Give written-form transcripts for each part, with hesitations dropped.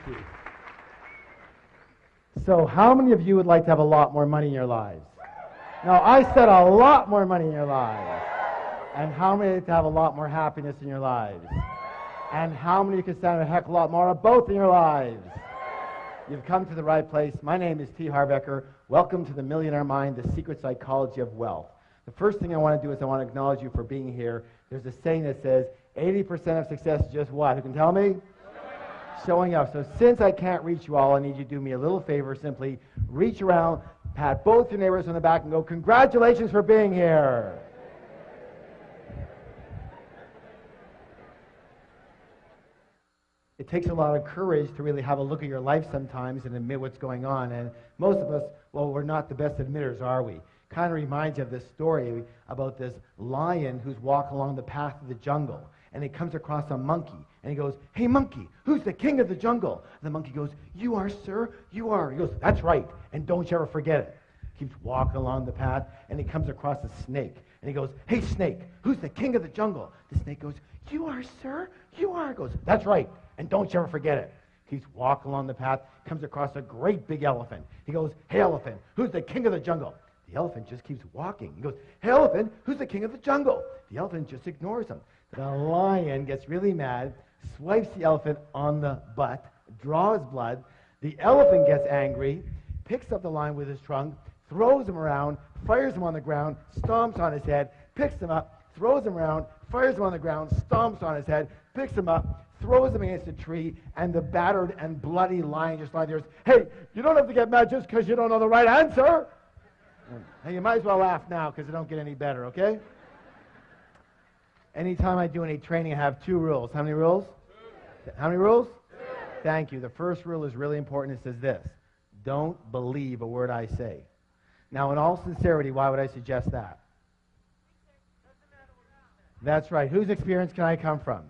you. So how many of you would like to have a lot more money in your lives? No, I said a lot more money in your lives. And how many would like to have a lot more happiness in your lives? And how many can stand a heck of a lot more of both in your lives? You've come to the right place. My name is Harv Eker. Welcome to the Millionaire Mind, the secret psychology of wealth. The first thing I want to do is I want to acknowledge you for being here. There's a saying that says 80% of success is just what? Who can tell me? Showing up. So since I can't reach you all, I need you to do me a little favor. Simply reach around, pat both your neighbors on the back and go, congratulations for being here. It takes a lot of courage to really have a look at your life sometimes and admit what's going on. And most of us, well, we're not the best admitters, are we? Kind of reminds you of this story about this lion who's walking along the path of the jungle. And he comes across a monkey. And he goes, hey, monkey, who's the king of the jungle? And the monkey goes, you are, sir, you are. He goes, that's right, and don't you ever forget it. Keeps walking along the path, and he comes across a snake. And he goes, hey, snake, who's the king of the jungle? The snake goes, you are, sir, you are. He goes, that's right, and don't you ever forget it. Keeps walking along the path, comes across a great big elephant. He goes, hey, elephant, who's the king of the jungle? The elephant just keeps walking. He goes, hey, elephant, who's the king of the jungle? The elephant just ignores him. The lion gets really mad, swipes the elephant on the butt, draws blood. The elephant gets angry, picks up the lion with his trunk, throws him around, fires him on the ground, stomps on his head, picks him up, throws him around, fires him on the ground, stomps on his head, picks him up, throws him against a tree, and the battered and bloody lion just lies there. Hey, you don't have to get mad just because you don't know the right answer. Hey, you might as well laugh now because it don't get any better, okay? Anytime I do any training, I have 2 rules. How many rules? 2. How many rules? 2. Thank you. The first rule is really important. It says this: don't believe a word I say. Now, in all sincerity, why would I suggest that? That's right. Whose experience can I come from?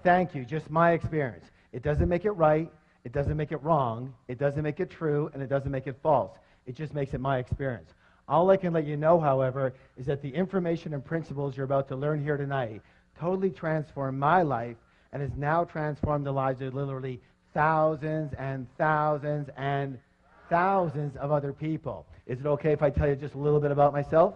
Thank you. Just my experience. It doesn't make it right. It doesn't make it wrong. It doesn't make it true. And it doesn't make it false. It just makes it my experience. All I can let you know, however, is that the information and principles you're about to learn here tonight totally transformed my life and has now transformed the lives of literally thousands and thousands and thousands of other people. Is it okay if I tell you just a little bit about myself?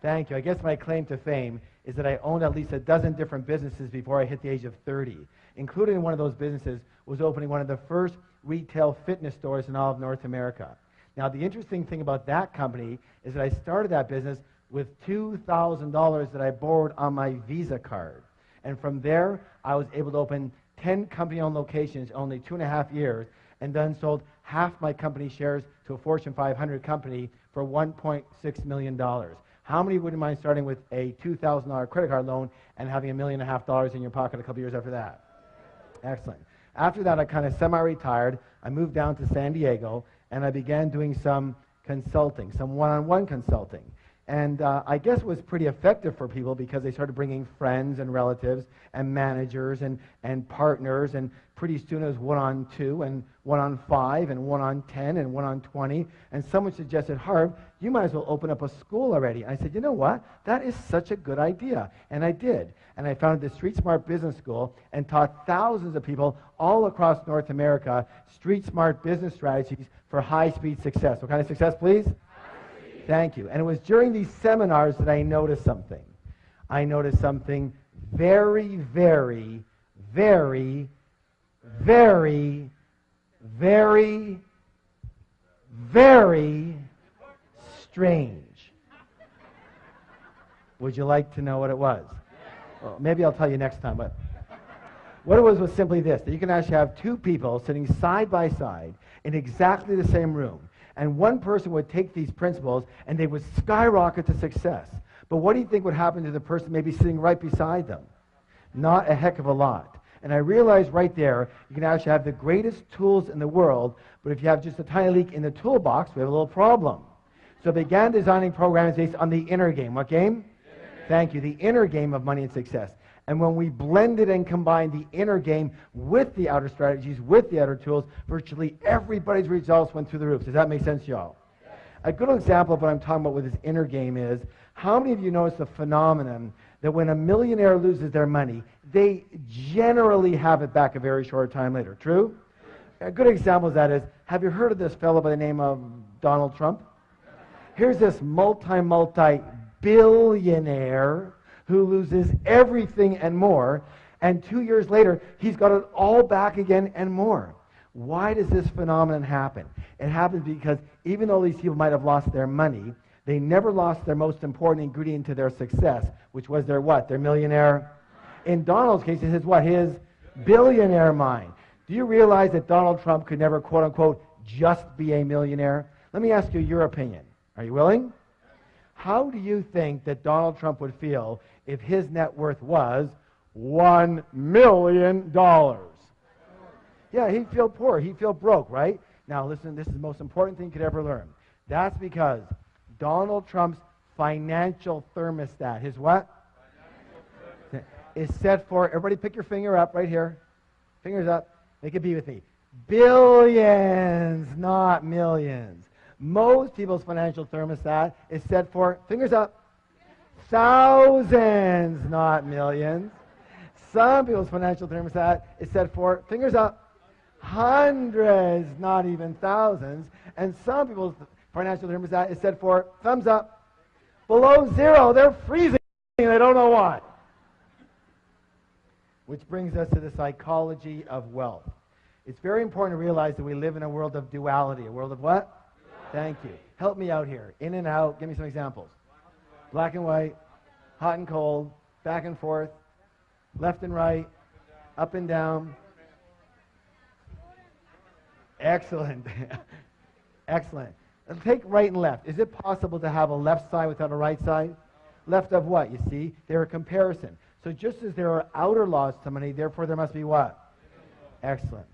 Thank you. I guess my claim to fame is that I owned at least a dozen different businesses before I hit the age of 30. Included in one of those businesses was opening one of the first retail fitness stores in all of North America. Now, the interesting thing about that company is that I started that business with $2,000 that I borrowed on my Visa card. And from there, I was able to open 10 company-owned locations in only 2.5 years, and then sold half my company shares to a Fortune 500 company for $1.6 million. How many wouldn't mind starting with a $2,000 credit card loan and having $1.5 million in your pocket a couple years after that? Excellent. After that, I kind of semi-retired. I moved down to San Diego, and I began doing some consulting, some one-on-one consulting. And I guess it was pretty effective for people because they started bringing friends and relatives and managers and partners, and pretty soon it was 1-on-2 and 1-on-5 and 1-on-10 and 1-on-20. And someone suggested, Harv, you might as well open up a school already. And I said, you know what? That is such a good idea. And I did. And I founded the Street Smart Business School and taught thousands of people all across North America street smart business strategies for high-speed success. What kind of success, please? Thank you. And it was during these seminars that I noticed something. I noticed something very, very, very, very, very, very strange. Would you like to know what it was? Well, maybe I'll tell you next time, but what it was simply this: that you can actually have 2 people sitting side by side in exactly the same room. And one person would take these principles and they would skyrocket to success. But what do you think would happen to the person maybe sitting right beside them? Not a heck of a lot. And I realized right there, you can actually have the greatest tools in the world, but if you have just a tiny leak in the toolbox, we have a little problem. So I began designing programs based on the inner game. What game? Thank you. The inner game of money and success. And when we blended and combined the inner game with the outer strategies, with the outer tools, virtually everybody's results went through the roof. Does that make sense, y'all? Yes. A good example of what I'm talking about with this inner game is, how many of you notice the phenomenon that when a millionaire loses their money, they generally have it back a very short time later? True? A good example of that is, have you heard of this fellow by the name of Donald Trump? Here's this multi-billionaire who loses everything and more, and 2 years later, he's got it all back again and more. Why does this phenomenon happen? It happens because even though these people might have lost their money, they never lost their most important ingredient to their success, which was their what? Their millionaire? In Donald's case, it's his what? His billionaire mind. Do you realize that Donald Trump could never, quote unquote, just be a millionaire? Let me ask you your opinion. Are you willing? How do you think that Donald Trump would feel if his net worth was $1 million? Yeah, he'd feel poor. He'd feel broke, right? Now, listen, this is the most important thing you could ever learn. That's because Donald Trump's financial thermostat, his what? Is set for, everybody pick your finger up right here. Fingers up. Make a B with me. Billions, not millions. Most people's financial thermostat is set for, fingers up, thousands, not millions. Some people's financial thermostat is set for, fingers up, hundreds, not even thousands. And some people's financial thermostat is set for, thumbs up, below zero. They're freezing. They don't know why. Which brings us to the psychology of wealth. It's very important to realize that we live in a world of duality. A world of what? Thank you. Help me out here. In and out. Give me some examples. Black and white, hot and cold, back and forth, left and right, up and down. Excellent. Excellent. Take right and left. Is it possible to have a left side without a right side? Left of what? You see, they're a comparison. So just as there are outer laws to money, therefore there must be what? Excellent.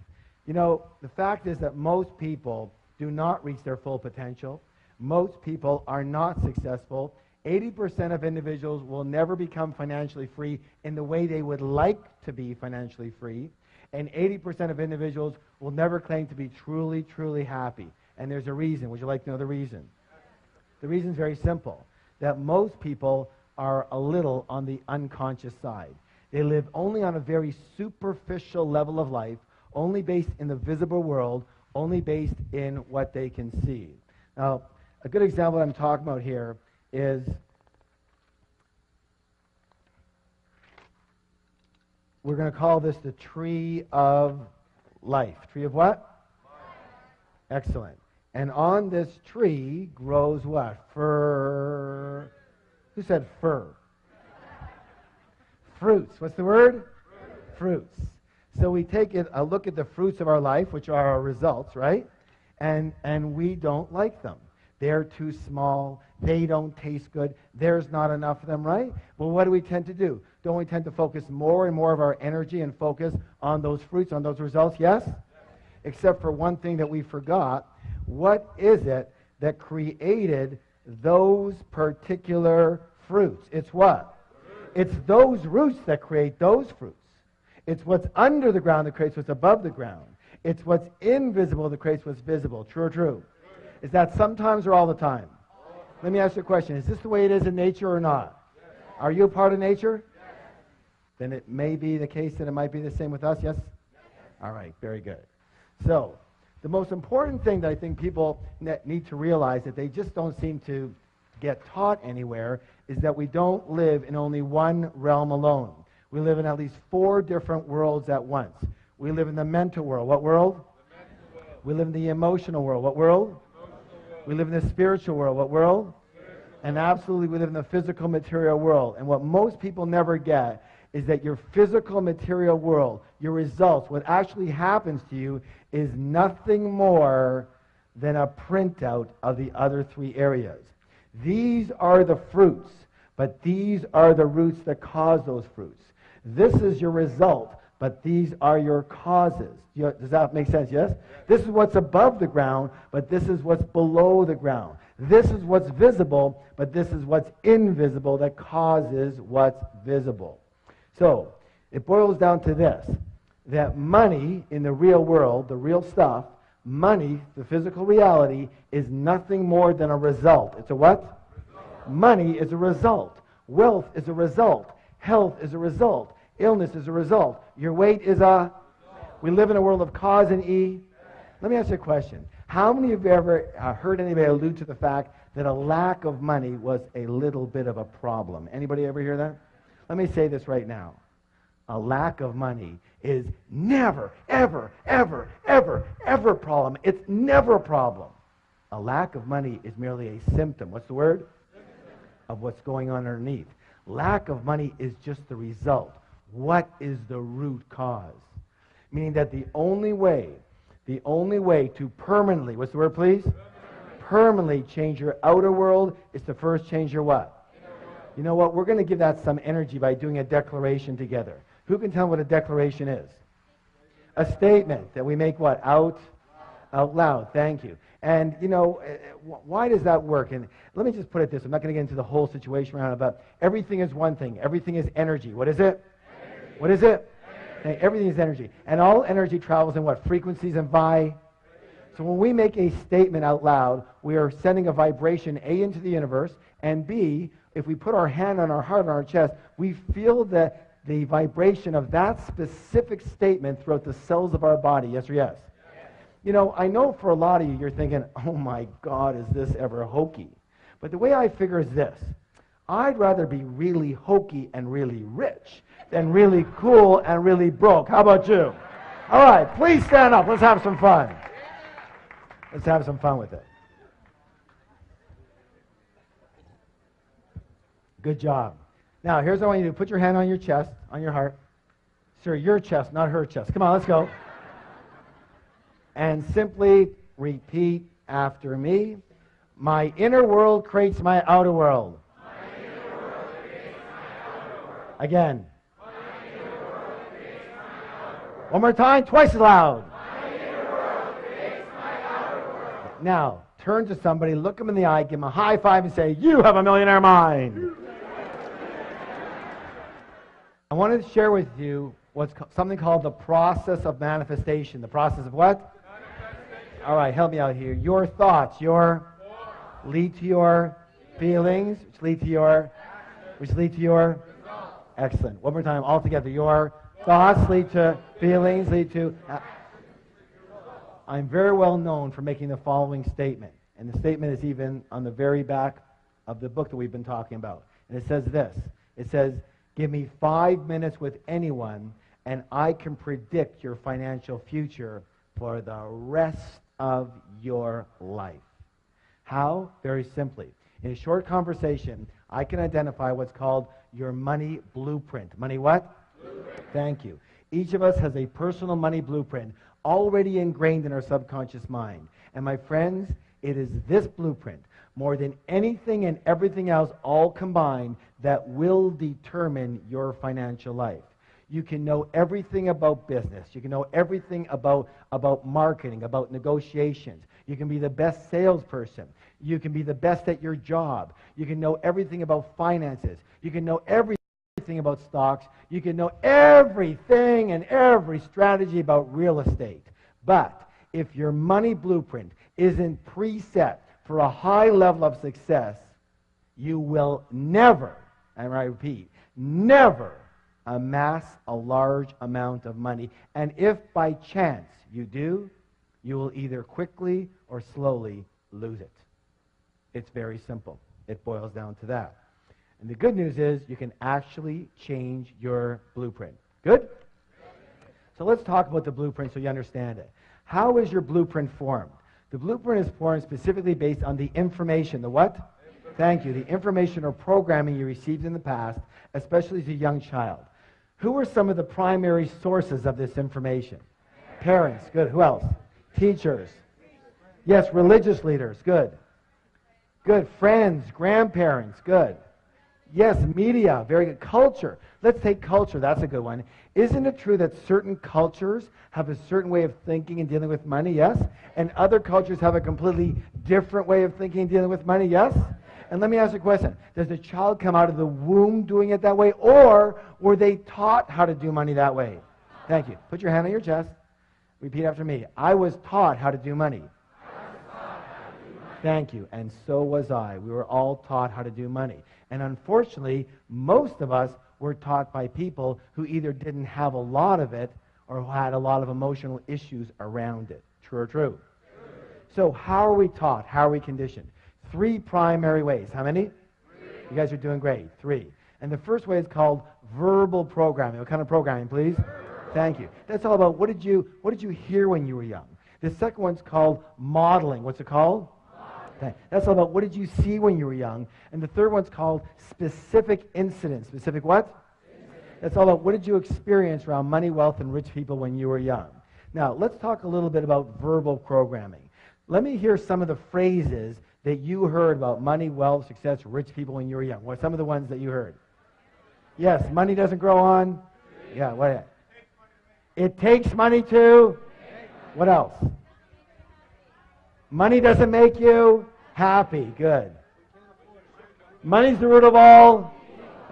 You know, the fact is that most people do not reach their full potential. Most people are not successful. 80% of individuals will never become financially free in the way they would like to be financially free. And 80% of individuals will never claim to be truly, truly happy. And there's a reason. Would you like to know the reason? The reason is very simple. That most people are a little on the unconscious side. They live only on a very superficial level of life, only based in the visible world, only based in what they can see. Now, a good example I'm talking about here is we're going to call this the tree of life. Tree of what? Life. Excellent. And on this tree grows what? Fir. Who said fir? Fruits. What's the word? Fruits. So we take a look at the fruits of our life, which are our results, right? And we don't like them. They're too small. They don't taste good. There's not enough of them, right? Well, what do we tend to do? Don't we tend to focus more and more of our energy and focus on those fruits, on those results? Yes? Except for one thing that we forgot. What is it that created those particular fruits? It's what? It's those roots that create those fruits. It's what's under the ground that creates what's above the ground. It's what's invisible that creates what's visible. True or true? Is that sometimes or all the time? Let me ask you a question. Is this the way it is in nature or not? Yes. Are you a part of nature? Yes. Then it may be the case that it might be the same with us, yes? Yes. All right, very good. So, the most important thing that I think people need to realize that they just don't seem to get taught anywhere is that we don't live in only one realm alone. We live in at least 4 different worlds at once. We live in the mental world. What world? The mental world. We live in the emotional world. What world? We live in the spiritual world. What world? And absolutely we live in the physical material world. And what most people never get is that your physical material world, your results, what actually happens to you is nothing more than a printout of the other 3 areas. These are the fruits, but these are the roots that cause those fruits. This is your result, but these are your causes. Does that make sense? Yes? This is what's above the ground, but this is what's below the ground. This is what's visible, but this is what's invisible that causes what's visible. So, it boils down to this, that money in the real world, the real stuff, money, the physical reality, is nothing more than a result. It's a what? Result. Money is a result. Wealth is a result. Health is a result. Illness is a result. Your weight is a... We live in a world of cause and Let me ask you a question. How many of you ever heard anybody allude to the fact that a lack of money was a little bit of a problem? Anybody ever hear that? Let me say this right now. A lack of money is never, ever, ever, ever, ever a problem. It's never a problem. A lack of money is merely a symptom. What's the word? Of what's going on underneath. Lack of money is just the result. What is the root cause? Meaning that the only way to permanently, what's the word, please? Permanently change your outer world is to first change your what? You know what? We're going to give that some energy by doing a declaration together. Who can tell me what a declaration is? A statement that we make what? Out loud. Thank you. And, you know, why does that work? And let me just put it this. I'm not going to get into the whole situation around it, but everything is one thing. Everything is energy. What is it? Energy. What is it? Energy. Everything is energy. And all energy travels in what? Frequencies and So when we make a statement out loud, we are sending a vibration, A, into the universe, and B, if we put our hand on our heart, on our chest, we feel the vibration of that specific statement throughout the cells of our body. Yes or yes? You know, I know for a lot of you, you're thinking, oh my God, is this ever hokey? But the way I figure is this. I'd rather be really hokey and really rich than really cool and really broke. How about you? All right, please stand up. Let's have some fun. Let's have some fun with it. Good job. Now, here's what I want you to do. Put your hand on your chest, on your heart. Sir, your chest, not her chest. Come on, let's go. And simply repeat after me. My inner world creates my outer world. My inner world creates my outer world. Again. My inner world creates my outer world. One more time, twice as loud. My inner world creates my outer world. Now, turn to somebody, look them in the eye, give them a high five and say, you have a millionaire mind. I wanted to share with you something called the process of manifestation. The process of what? All right, help me out here. Your thoughts, lead to your feelings, which lead to your results. Excellent. One more time, all together. Your thoughts lead to feelings, lead to. I'm very well known for making the following statement, and the statement is even on the very back of the book that we've been talking about. And it says this. It says, give me 5 minutes with anyone, and I can predict your financial future for the rest of your life. How? Very simply. In a short conversation, I can identify what's called your money blueprint. Money what? Blueprint. Thank you. Each of us has a personal money blueprint already ingrained in our subconscious mind. And my friends, it is this blueprint, more than anything and everything else all combined, that will determine your financial life. You can know everything about business. You can know everything about marketing, about negotiations. You can be the best salesperson. You can be the best at your job. You can know everything about finances. You can know everything about stocks. You can know everything and every strategy about real estate. But if your money blueprint isn't preset for a high level of success, you will never, and I repeat, never amass a large amount of money. And if by chance you do, you will either quickly or slowly lose it. It's very simple. It boils down to that. And the good news is you can actually change your blueprint. Good? So let's talk about the blueprint so you understand it. How is your blueprint formed? The blueprint is formed specifically based on the information. The what? Thank you. The information or programming you received in the past, especially as a young child. Who are some of the primary sources of this information? Parents. Good. Who else? Teachers. Yes, religious leaders. Good. Good. Friends, grandparents. Good. Yes, media. Very good. Culture. Let's take culture. That's a good one. Isn't it true that certain cultures have a certain way of thinking and dealing with money? Yes. And other cultures have a completely different way of thinking and dealing with money? Yes. And let me ask you a question. Does the child come out of the womb doing it that way, or were they taught how to do money that way? Thank you. Put your hand on your chest. Repeat after me. I was taught how to do money. Thank you. And so was I. We were all taught how to do money. And unfortunately, most of us were taught by people who either didn't have a lot of it or who had a lot of emotional issues around it. True or true? So how are we taught? How are we conditioned? 3 primary ways. How many? 3. You guys are doing great. 3. And the first way is called verbal programming. What kind of programming, please? Thank you. That's all about what did you hear when you were young? The second one's called modeling. What's it called? Modeling. That's all about what did you see when you were young? And the third one's called specific incidents. Specific what? That's all about what did you experience around money, wealth, and rich people when you were young. Now, let's talk a little bit about verbal programming. Let me hear some of the phrases that you heard about money, wealth, success, rich people when you were young. What are some of the ones that you heard? Yes, money doesn't grow on. Yeah, what? It takes money to. What else? Money doesn't make you happy. Good. Money's the root of all.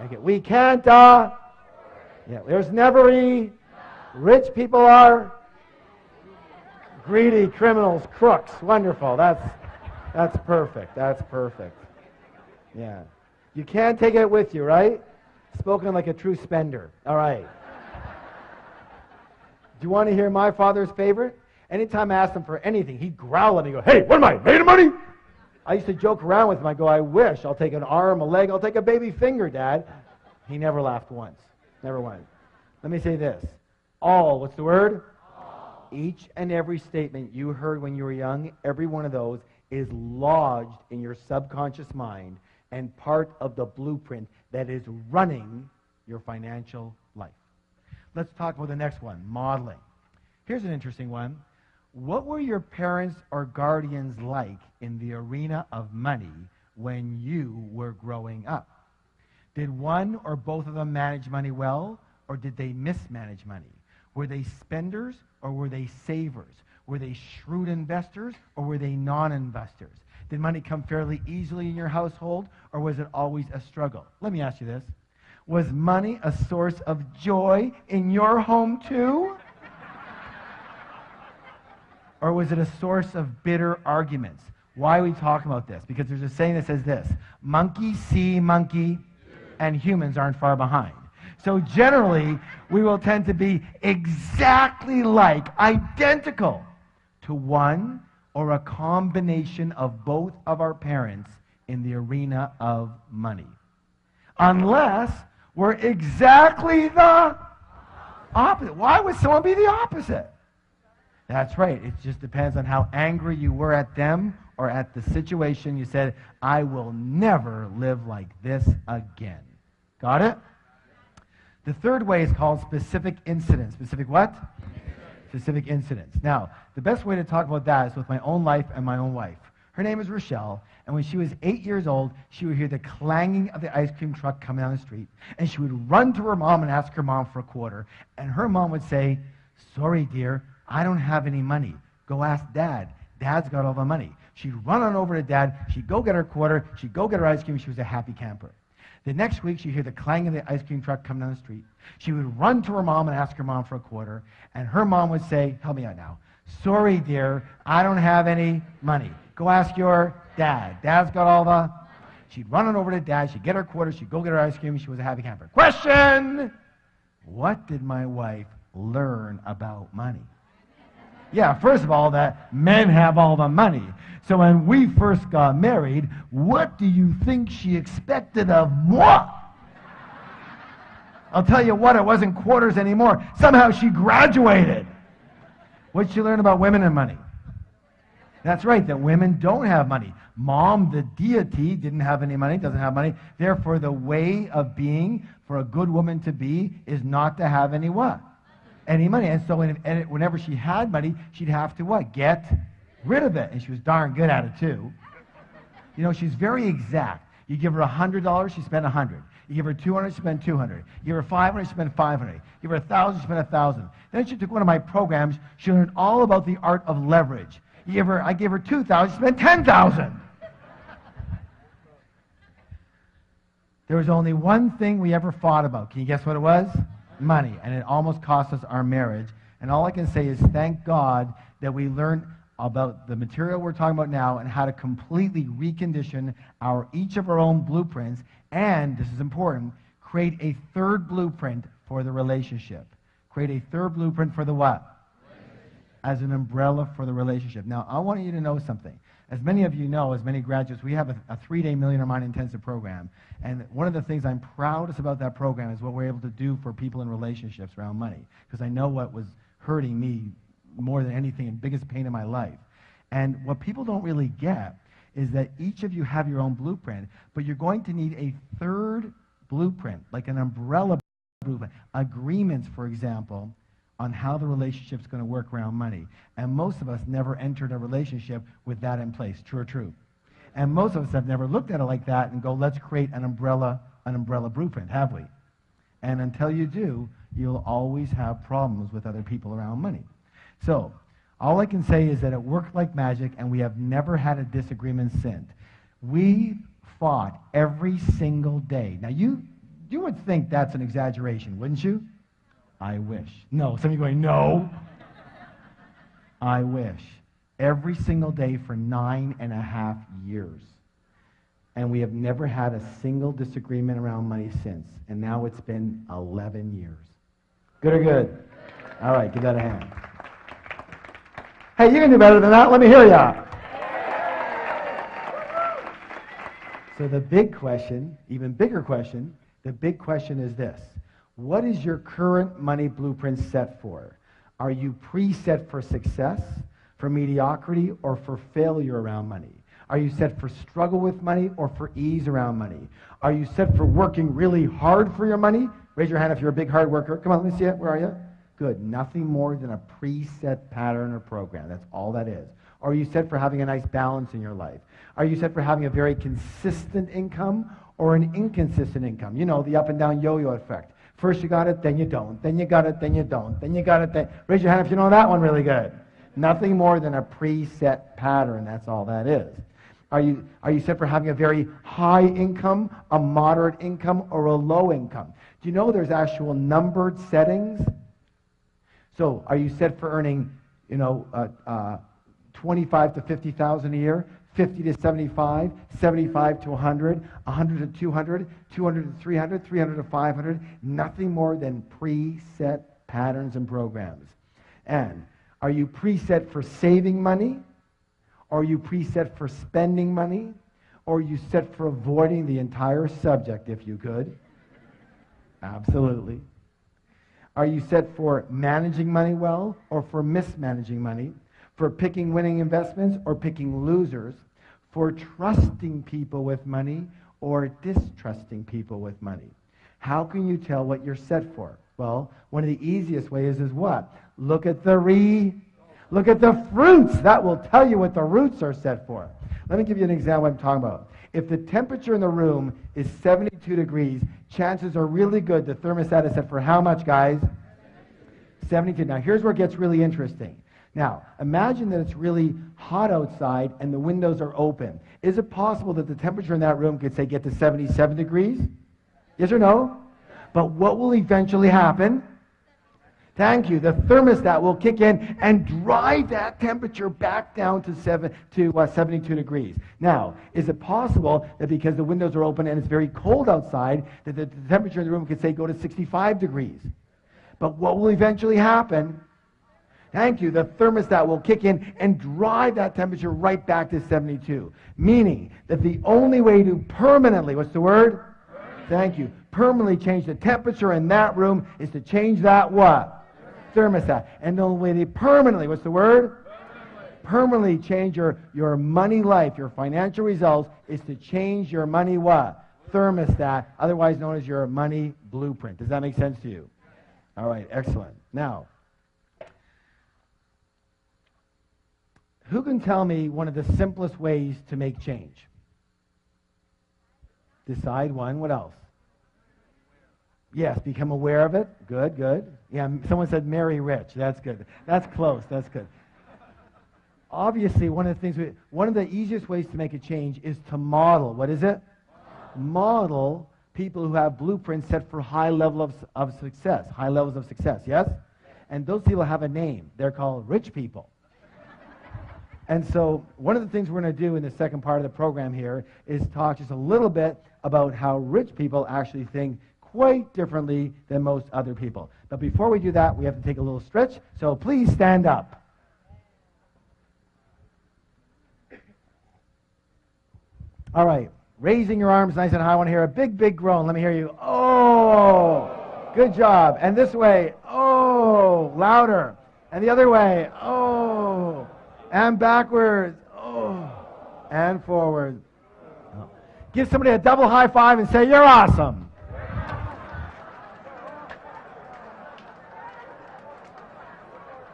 Okay. We can't. Yeah. There's never a. Rich people are greedy, criminals, crooks. Wonderful. That's perfect. That's perfect. Yeah. You can't take it with you, right? Spoken like a true spender. All right. Do you want to hear my father's favorite? Anytime I asked him for anything, he'd growl at me and go, "Hey, what am I, made of money?" I used to joke around with him. I go, "I wish. I'll take an arm, a leg. I'll take a baby finger, Dad." He never laughed once. Never once. Let me say this. All, what's the word? All. Each and every statement you heard when you were young, every one of those is lodged in your subconscious mind and part of the blueprint that is running your financial life. Let's talk about the next one, modeling. Here's an interesting one. What were your parents or guardians like in the arena of money when you were growing up? Did one or both of them manage money well, or did they mismanage money? Were they spenders or were they savers? Were they shrewd investors or were they non-investors? Did money come fairly easily in your household, or was it always a struggle? Let me ask you this. Was money a source of joy in your home too? Or was it a source of bitter arguments? Why are we talking about this? Because there's a saying that says this: monkey see monkey, and humans aren't far behind. So generally, we will tend to be exactly like, identical to one or a combination of both of our parents in the arena of money. Unless we're exactly the opposite. Why would someone be the opposite? That's right. It just depends on how angry you were at them or at the situation. You said, "I will never live like this again." Got it? The third way is called specific incidents. Specific what? Specific incidents. Now, the best way to talk about that is with my own life and my own wife. Her name is Rochelle, and when she was 8 years old, she would hear the clanging of the ice cream truck coming down the street, and she would run to her mom and ask her mom for a quarter, and her mom would say, "Sorry, dear, I don't have any money. Go ask Dad. Dad's got all the money." She'd run on over to Dad. She'd go get her quarter. She'd go get her ice cream. She was a happy camper. The next week, she'd hear the clang of the ice cream truck coming down the street. She would run to her mom and ask her mom for a quarter, and her mom would say, "Help me out now. Sorry, dear, I don't have any money. Go ask your dad. Dad's got all the..." She'd run on over to Dad. She'd get her quarter. She'd go get her ice cream. She was a happy camper. Question! What did my wife learn about money? Yeah, first of all, that men have all the money. So when we first got married, what do you think she expected of moi? I'll tell you what, it wasn't quarters anymore. Somehow she graduated. What did she learn about women and money? That's right, that women don't have money. Mom, the deity, didn't have any money, doesn't have money. Therefore, the way of being for a good woman to be is not to have any what? Any money. And so whenever she had money, she'd have to what? Get rid of it. And she was darn good at it too. You know, she's very exact. You give her $100, she spent $100. You give her $200, she spent $200. You give her $500, she spent $500. You give her $1,000, she spent $1,000. Then she took one of my programs. She learned all about the art of leverage. I gave her $2,000, she spent $10,000. There was only one thing we ever fought about. Can you guess what it was? Money. And it almost cost us our marriage. And all I can say is thank God that we learned about the material we're talking about now and how to completely recondition each of our own blueprints, and, this is important, create a third blueprint for the relationship. Create a third blueprint for the what? as an umbrella for the relationship. Now, I want you to know something. As many of you know, as many graduates, we have a 3-day Millionaire Mind Intensive program. And one of the things I'm proudest about that program is what we're able to do for people in relationships around money. Because I know what was hurting me more than anything and biggest pain in my life. And what people don't really get is that each of you have your own blueprint, but you're going to need a third blueprint, like an umbrella blueprint. Agreements, for example, on how the relationship's going to work around money. And most of us never entered a relationship with that in place. True or true? And most of us have never looked at it like that and go, let's create an umbrella blueprint, have we? And until you do, you'll always have problems with other people around money. So, all I can say is that it worked like magic, and we have never had a disagreement since. We fought every single day. Now, you would think that's an exaggeration, wouldn't you? I wish. No, some of you going, no. I wish. Every single day for 9.5 years. And we have never had a single disagreement around money since. And now it's been 11 years. Good or good? All right, give that a hand. Hey, you can do better than that. Let me hear ya. So the big question, even bigger question, the big question is this. What is your current money blueprint set for? Are you preset for success, for mediocrity, or for failure around money? Are you set for struggle with money or for ease around money? Are you set for working really hard for your money? Raise your hand if you're a big hard worker. Come on, let me see it. Where are you? Good. Nothing more than a preset pattern or program. That's all that is. Or are you set for having a nice balance in your life? Are you set for having a very consistent income or an inconsistent income? You know, the up and down yo-yo effect. First you got it, then you don't. Then you got it, then you don't. Then you got it, then... Raise your hand if you know that one really good. Nothing more than a preset pattern. That's all that is. Are you set for having a very high income, a moderate income, or a low income? Do you know there's actual numbered settings? So are you set for earning, 25 to 50,000 a year, 50 to 75, 75 to 100, 100 to 200, 200 to 300, 300 to 500? Nothing more than preset patterns and programs. And are you preset for saving money? Or are you preset for spending money? Or are you set for avoiding the entire subject, if you could? Absolutely. Are you set for managing money well or for mismanaging money? For picking winning investments or picking losers? For trusting people with money or distrusting people with money? How can you tell what you're set for? Well, one of the easiest ways is what? Look at the fruits. That will tell you what the roots are set for. Let me give you an example of what I'm talking about. If the temperature in the room is 72 degrees, chances are really good the thermostat is set for how much, guys? 72. Now, here's where it gets really interesting. Now, imagine that it's really hot outside and the windows are open. Is it possible that the temperature in that room could, say, get to 77 degrees? Yes or no? But what will eventually happen? Thank you. The thermostat will kick in and drive that temperature back down to 72 degrees. Now, is it possible that because the windows are open and it's very cold outside, that the temperature in the room could, say, go to 65 degrees? But what will eventually happen? Thank you. The thermostat will kick in and drive that temperature right back to 72. Meaning that the only way to permanently, what's the word? Thank you. Permanently change the temperature in that room is to change that what? Thermostat. And the only way to permanently, what's the word? Permanently change your money life, your financial results, is to change your money what? Thermostat, otherwise known as your money blueprint. Does that make sense to you? All right, excellent. Now, who can tell me one of the simplest ways to make change? Decide one. What else? Yes, become aware of it. Good, good. Yeah, someone said marry rich. That's good. That's close. That's good. Obviously, one of the easiest ways to make a change is to model. What is it? Model people who have blueprints set for high levels of success. High levels of success, yes? And those people have a name. They're called rich people. And so one of the things we're going to do in the second part of the program here is talk just a little bit about how rich people actually think quite differently than most other people. But before we do that, we have to take a little stretch. So please stand up. All right. Raising your arms nice and high. I want to hear a big, big groan. Let me hear you. Oh, good job. And this way. Oh, louder. And the other way. Oh, and backwards. Oh, and forward. Oh. Give somebody a double high five and say, you're awesome.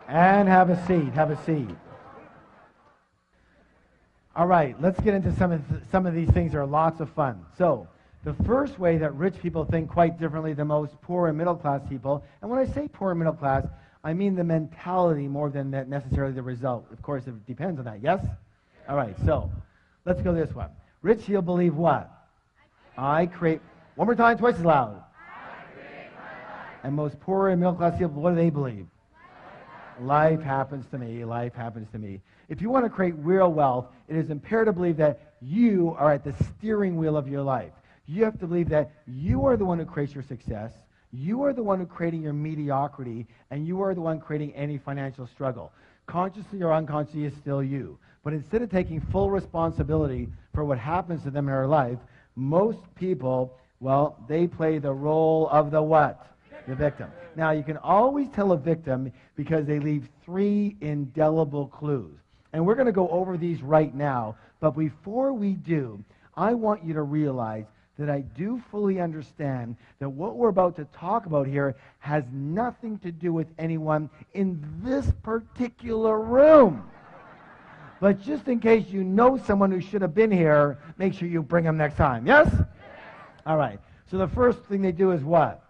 And have a seat. Have a seat. All right, let's get into some of these things that are lots of fun. So, the first way that rich people think quite differently than most poor and middle class people, and when I say poor and middle class, I mean the mentality more than necessarily the result. Of course, it depends on that, yes? All right, so let's go this one. Rich people believe what? I create, one more time, twice as loud. I create my life. And most poor and middle class people, what do they believe? Life happens to me. Life happens to me. If you want to create real wealth, it is imperative to believe that you are at the steering wheel of your life. You have to believe that you are the one who creates your success, you are the one who creating your mediocrity, and you are the one creating any financial struggle. Consciously or unconsciously is still you. But instead of taking full responsibility for what happens to them in their life, most people, well, they play the role of the what? The victim. Now, you can always tell a victim because they leave 3 indelible clues. And we're going to go over these right now. But before we do, I want you to realize that I do fully understand that what we're about to talk about here has nothing to do with anyone in this particular room. But just in case you know someone who should have been here, make sure you bring them next time. Yes? All right. So the first thing they do is what?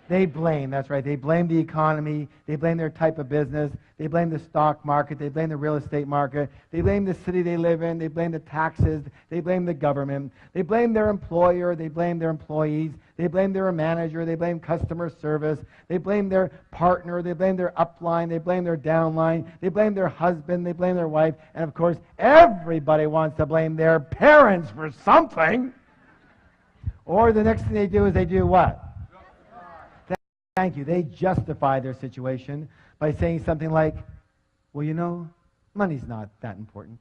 They blame, that's right. They blame the economy. They blame their type of business. They blame the stock market. They blame the real estate market. They blame the city they live in. They blame the taxes. They blame the government. They blame their employer. They blame their employees. They blame their manager. They blame customer service. They blame their partner. They blame their upline. They blame their downline. They blame their husband. They blame their wife. And of course, everybody wants to blame their parents for something. Or the next thing they do is they do what? Thank you. They justify their situation by saying something like, well, you know, money's not that important.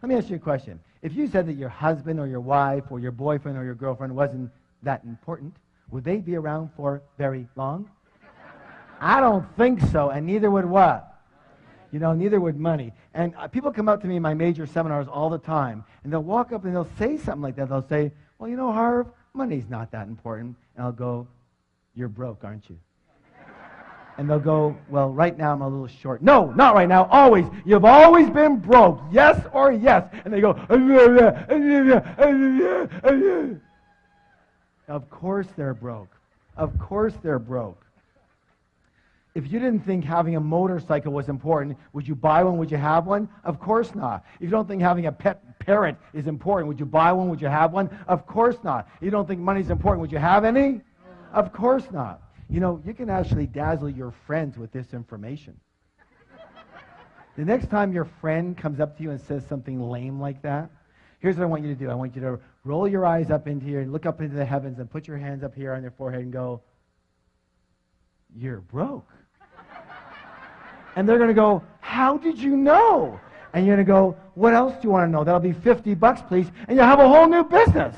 Let me ask you a question. If you said that your husband or your wife or your boyfriend or your girlfriend wasn't that important, would they be around for very long? I don't think so, and neither would what? You know, neither would money. And people come up to me in my major seminars all the time, and they'll walk up and they'll say something like that. They'll say, well, you know, Harv, money's not that important. And I'll go, you're broke, aren't you? And they'll go, well, right now I'm a little short. No, not right now, always. You've always been broke, yes or yes. And they go, of course they're broke. Of course they're broke. If you didn't think having a motorcycle was important, would you buy one? Would you have one? Of course not. If you don't think having a pet parrot is important, would you buy one? Would you have one? Of course not. If you don't think money's important, would you have any? Of course not. You know, you can actually dazzle your friends with this information. The next time your friend comes up to you and says something lame like that, here's what I want you to do. I want you to roll your eyes up into here and look up into the heavens and put your hands up here on your forehead and go, you're broke. And they're going to go, how did you know? And you're going to go, what else do you want to know? That'll be $50, please, and you'll have a whole new business.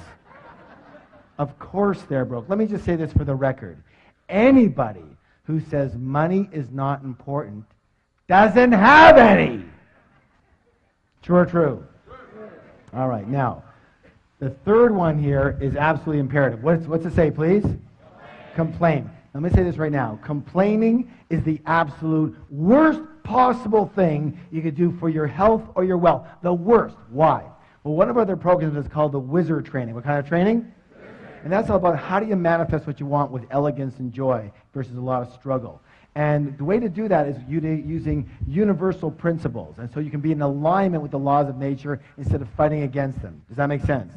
Of course they're broke. Let me just say this for the record. Anybody who says money is not important doesn't have any. True or true? All right, now, the third one here is absolutely imperative. What's it say, please? Complain. Let me say this right now. Complaining is the absolute worst possible thing you could do for your health or your wealth. The worst. Why? Well, one of our other programs is called the Wizard Training. What kind of training? And that's all about how do you manifest what you want with elegance and joy versus a lot of struggle. And the way to do that is using universal principles. And so you can be in alignment with the laws of nature instead of fighting against them. Does that make sense?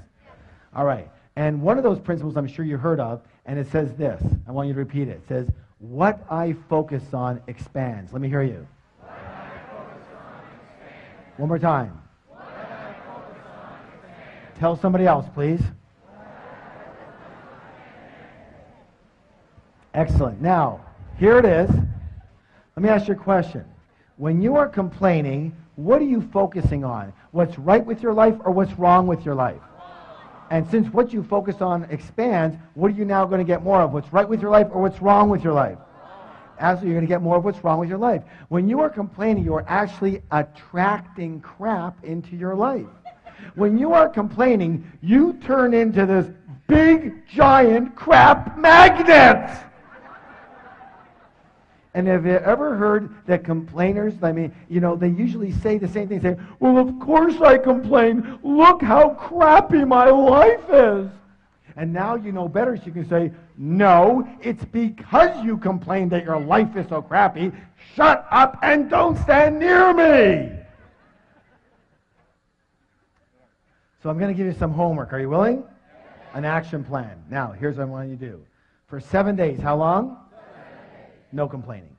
All right. And one of those principles I'm sure you heard of, and it says this. I want you to repeat it. It says, what I focus on expands. Let me hear you. What I focus on expands. One more time. What I focus on expands. Tell somebody else, please. Excellent. Now, here it is. Let me ask you a question. When you are complaining, what are you focusing on? What's right with your life or what's wrong with your life? And since what you focus on expands, what are you now going to get more of? What's right with your life or what's wrong with your life? Absolutely, you're going to get more of what's wrong with your life. When you are complaining, you are actually attracting crap into your life. When you are complaining, you turn into this big, giant crap magnet. And have you ever heard that complainers, I mean, you know, they usually say the same thing, say, well, of course I complain. Look how crappy my life is. And now you know better, so you can say, no, it's because you complain that your life is so crappy. Shut up and don't stand near me. So I'm going to give you some homework. Are you willing? An action plan. Now, here's what I want you to do. For 7 days, how long? No complaining.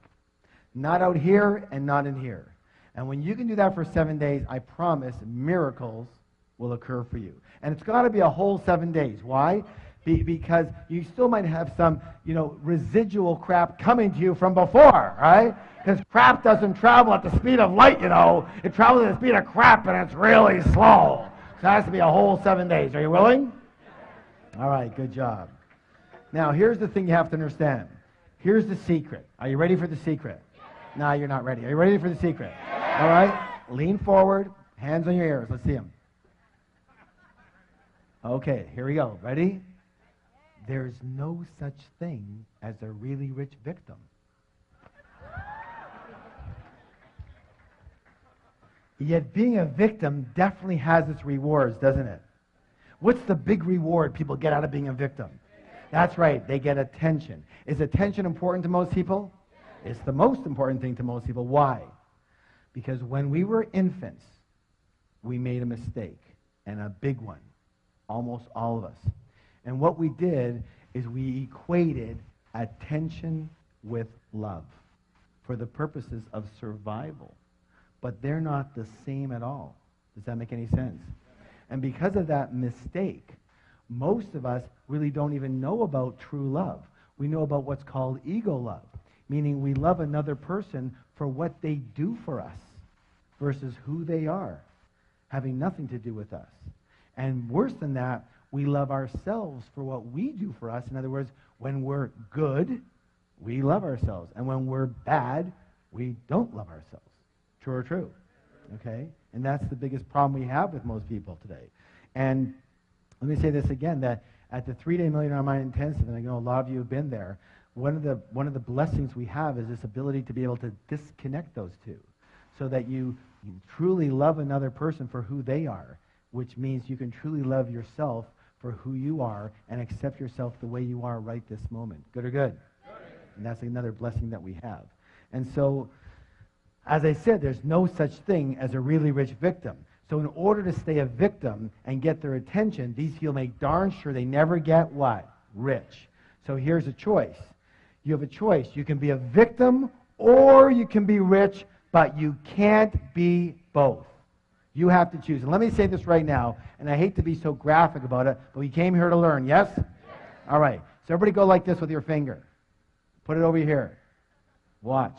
Not out here and not in here. And when you can do that for 7 days, I promise miracles will occur for you. And it's got to be a whole 7 days. Why? Because you still might have some, residual crap coming to you from before, right? Because crap doesn't travel at the speed of light, It travels at the speed of crap, and it's really slow. So it has to be a whole 7 days. Are you willing? All right, good job. Now, here's the thing you have to understand. Here's the secret. Are you ready for the secret? No, you're not ready. Are you ready for the secret? All right. Lean forward. Hands on your ears. Let's see them. Okay, here we go. Ready? There's no such thing as a really rich victim. Yet being a victim definitely has its rewards, doesn't it? What's the big reward people get out of being a victim? That's right, they get attention. Is attention important to most people? It's the most important thing to most people. Why? Because when we were infants, we made a mistake, and a big one. Almost all of us. And what we did is we equated attention with love for the purposes of survival. But they're not the same at all. Does that make any sense? And because of that mistake, most of us really don't even know about true love. We know about what's called ego love, meaning we love another person for what they do for us versus who they are, having nothing to do with us. And worse than that, we love ourselves for what we do for us. In other words, when we're good, we love ourselves. And when we're bad, we don't love ourselves. True or true? Okay? And that's the biggest problem we have with most people today. And let me say this again, that at the 3-day Millionaire Mind Intensive, and I know a lot of you have been there, one of the blessings we have is this ability to be able to disconnect those two so that you truly love another person for who they are, which means you can truly love yourself for who you are and accept yourself the way you are right this moment. Good or good? Good. And that's another blessing that we have. And so, as I said, there's no such thing as a really rich victim. So in order to stay a victim and get their attention, these people make darn sure they never get what? Rich. So here's a choice. You have a choice. You can be a victim or you can be rich, but you can't be both. You have to choose. And let me say this right now, and I hate to be so graphic about it, but we came here to learn, yes? Yes. All right. So everybody go like this with your finger. Put it over here. Watch.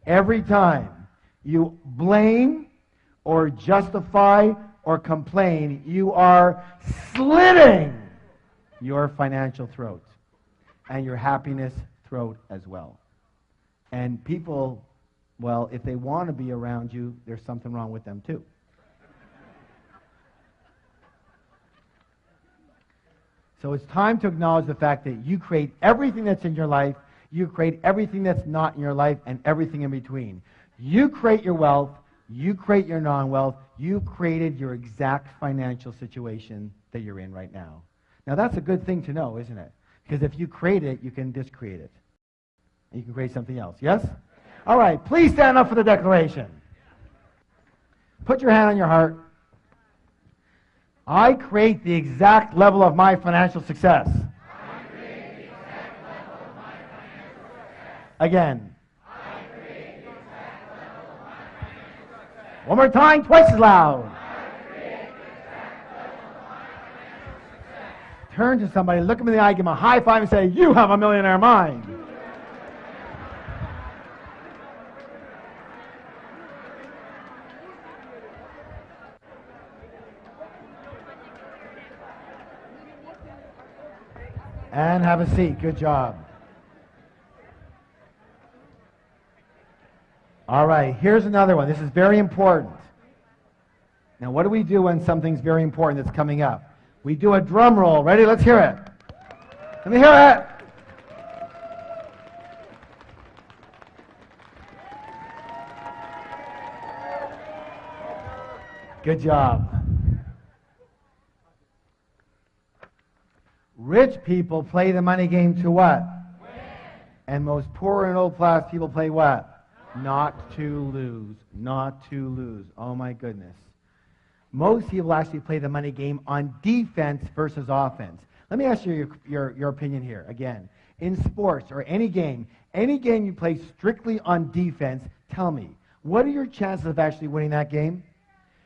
Every time you blame or justify or complain, you are slitting your financial throat and your happiness throat as well. And people, well, if they want to be around you, there's something wrong with them too. So it's time to acknowledge the fact that you create everything that's in your life, you create everything that's not in your life, and everything in between. You create your wealth, you create your non-wealth, you created your exact financial situation that you're in right now. Now that's a good thing to know, isn't it? Because if you create it, you can discreate it. And you can create something else. Yes? All right, please stand up for the declaration. Put your hand on your heart. I create the exact level of my financial success. I create the exact level of my financial success. Again. I create the exact level of my financial success. One more time, twice as loud. I create the exact level of my financial success. Turn to somebody, look them in the eye, give them a high five, and say, you have a millionaire mind. And have a seat. Good job. All right, here's another one. This is very important. Now, what do we do when something's very important that's coming up? We do a drum roll. Ready? Let's hear it. Let me hear it. Good job. Rich people play the money game to what? Win. And most poor and old-class people play what? Not to lose. Not to lose. Oh, my goodness. Most people actually play the money game on defense versus offense. Let me ask you your opinion here. Again, in sports or any game you play strictly on defense, tell me, what are your chances of actually winning that game?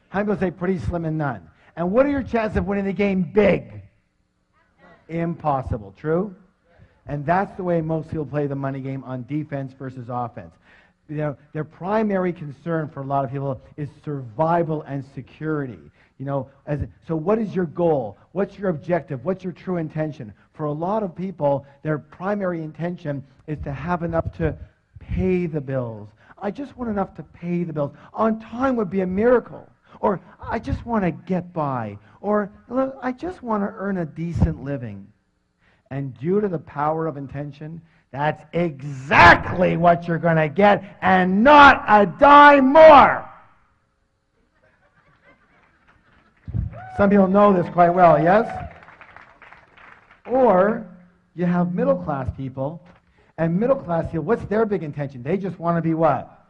How many people say pretty slim and none? And what are your chances of winning the game big? Impossible. True? And that's the way most people play the money game on defense versus offense. You know, their primary concern for a lot of people is survival and security. You know, so what is your goal? What's your objective? What's your true intention? For a lot of people, their primary intention is to have enough to pay the bills. I just want enough to pay the bills. On time would be a miracle. Or I just want to get by. Or I just want to earn a decent living. And due to the power of intention, that's exactly what you're going to get, and not a dime more. Some people know this quite well, yes? Or you have middle-class people, and middle-class people, what's their big intention? They just want to be what?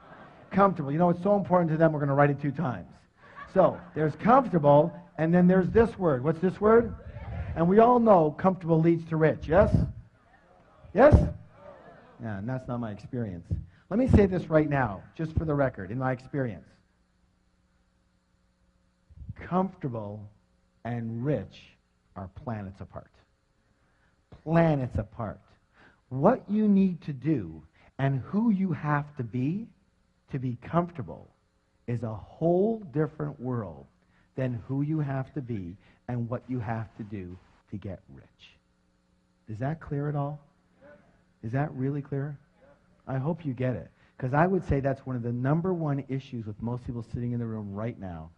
Comfortable. You know, it's so important to them, we're going to write it 2 times. So, there's comfortable, and then there's this word. What's this word? And we all know comfortable leads to rich, yes? Yes? Yeah, and that's not my experience. Let me say this right now, just for the record, in my experience. Comfortable and rich are planets apart. Planets apart. What you need to do and who you have to be comfortable is a whole different world than who you have to be and what you have to do to get rich. Is that clear at all? Is that really clear? I hope you get it. Because I would say that's one of the number one issues with most people sitting in the room right now.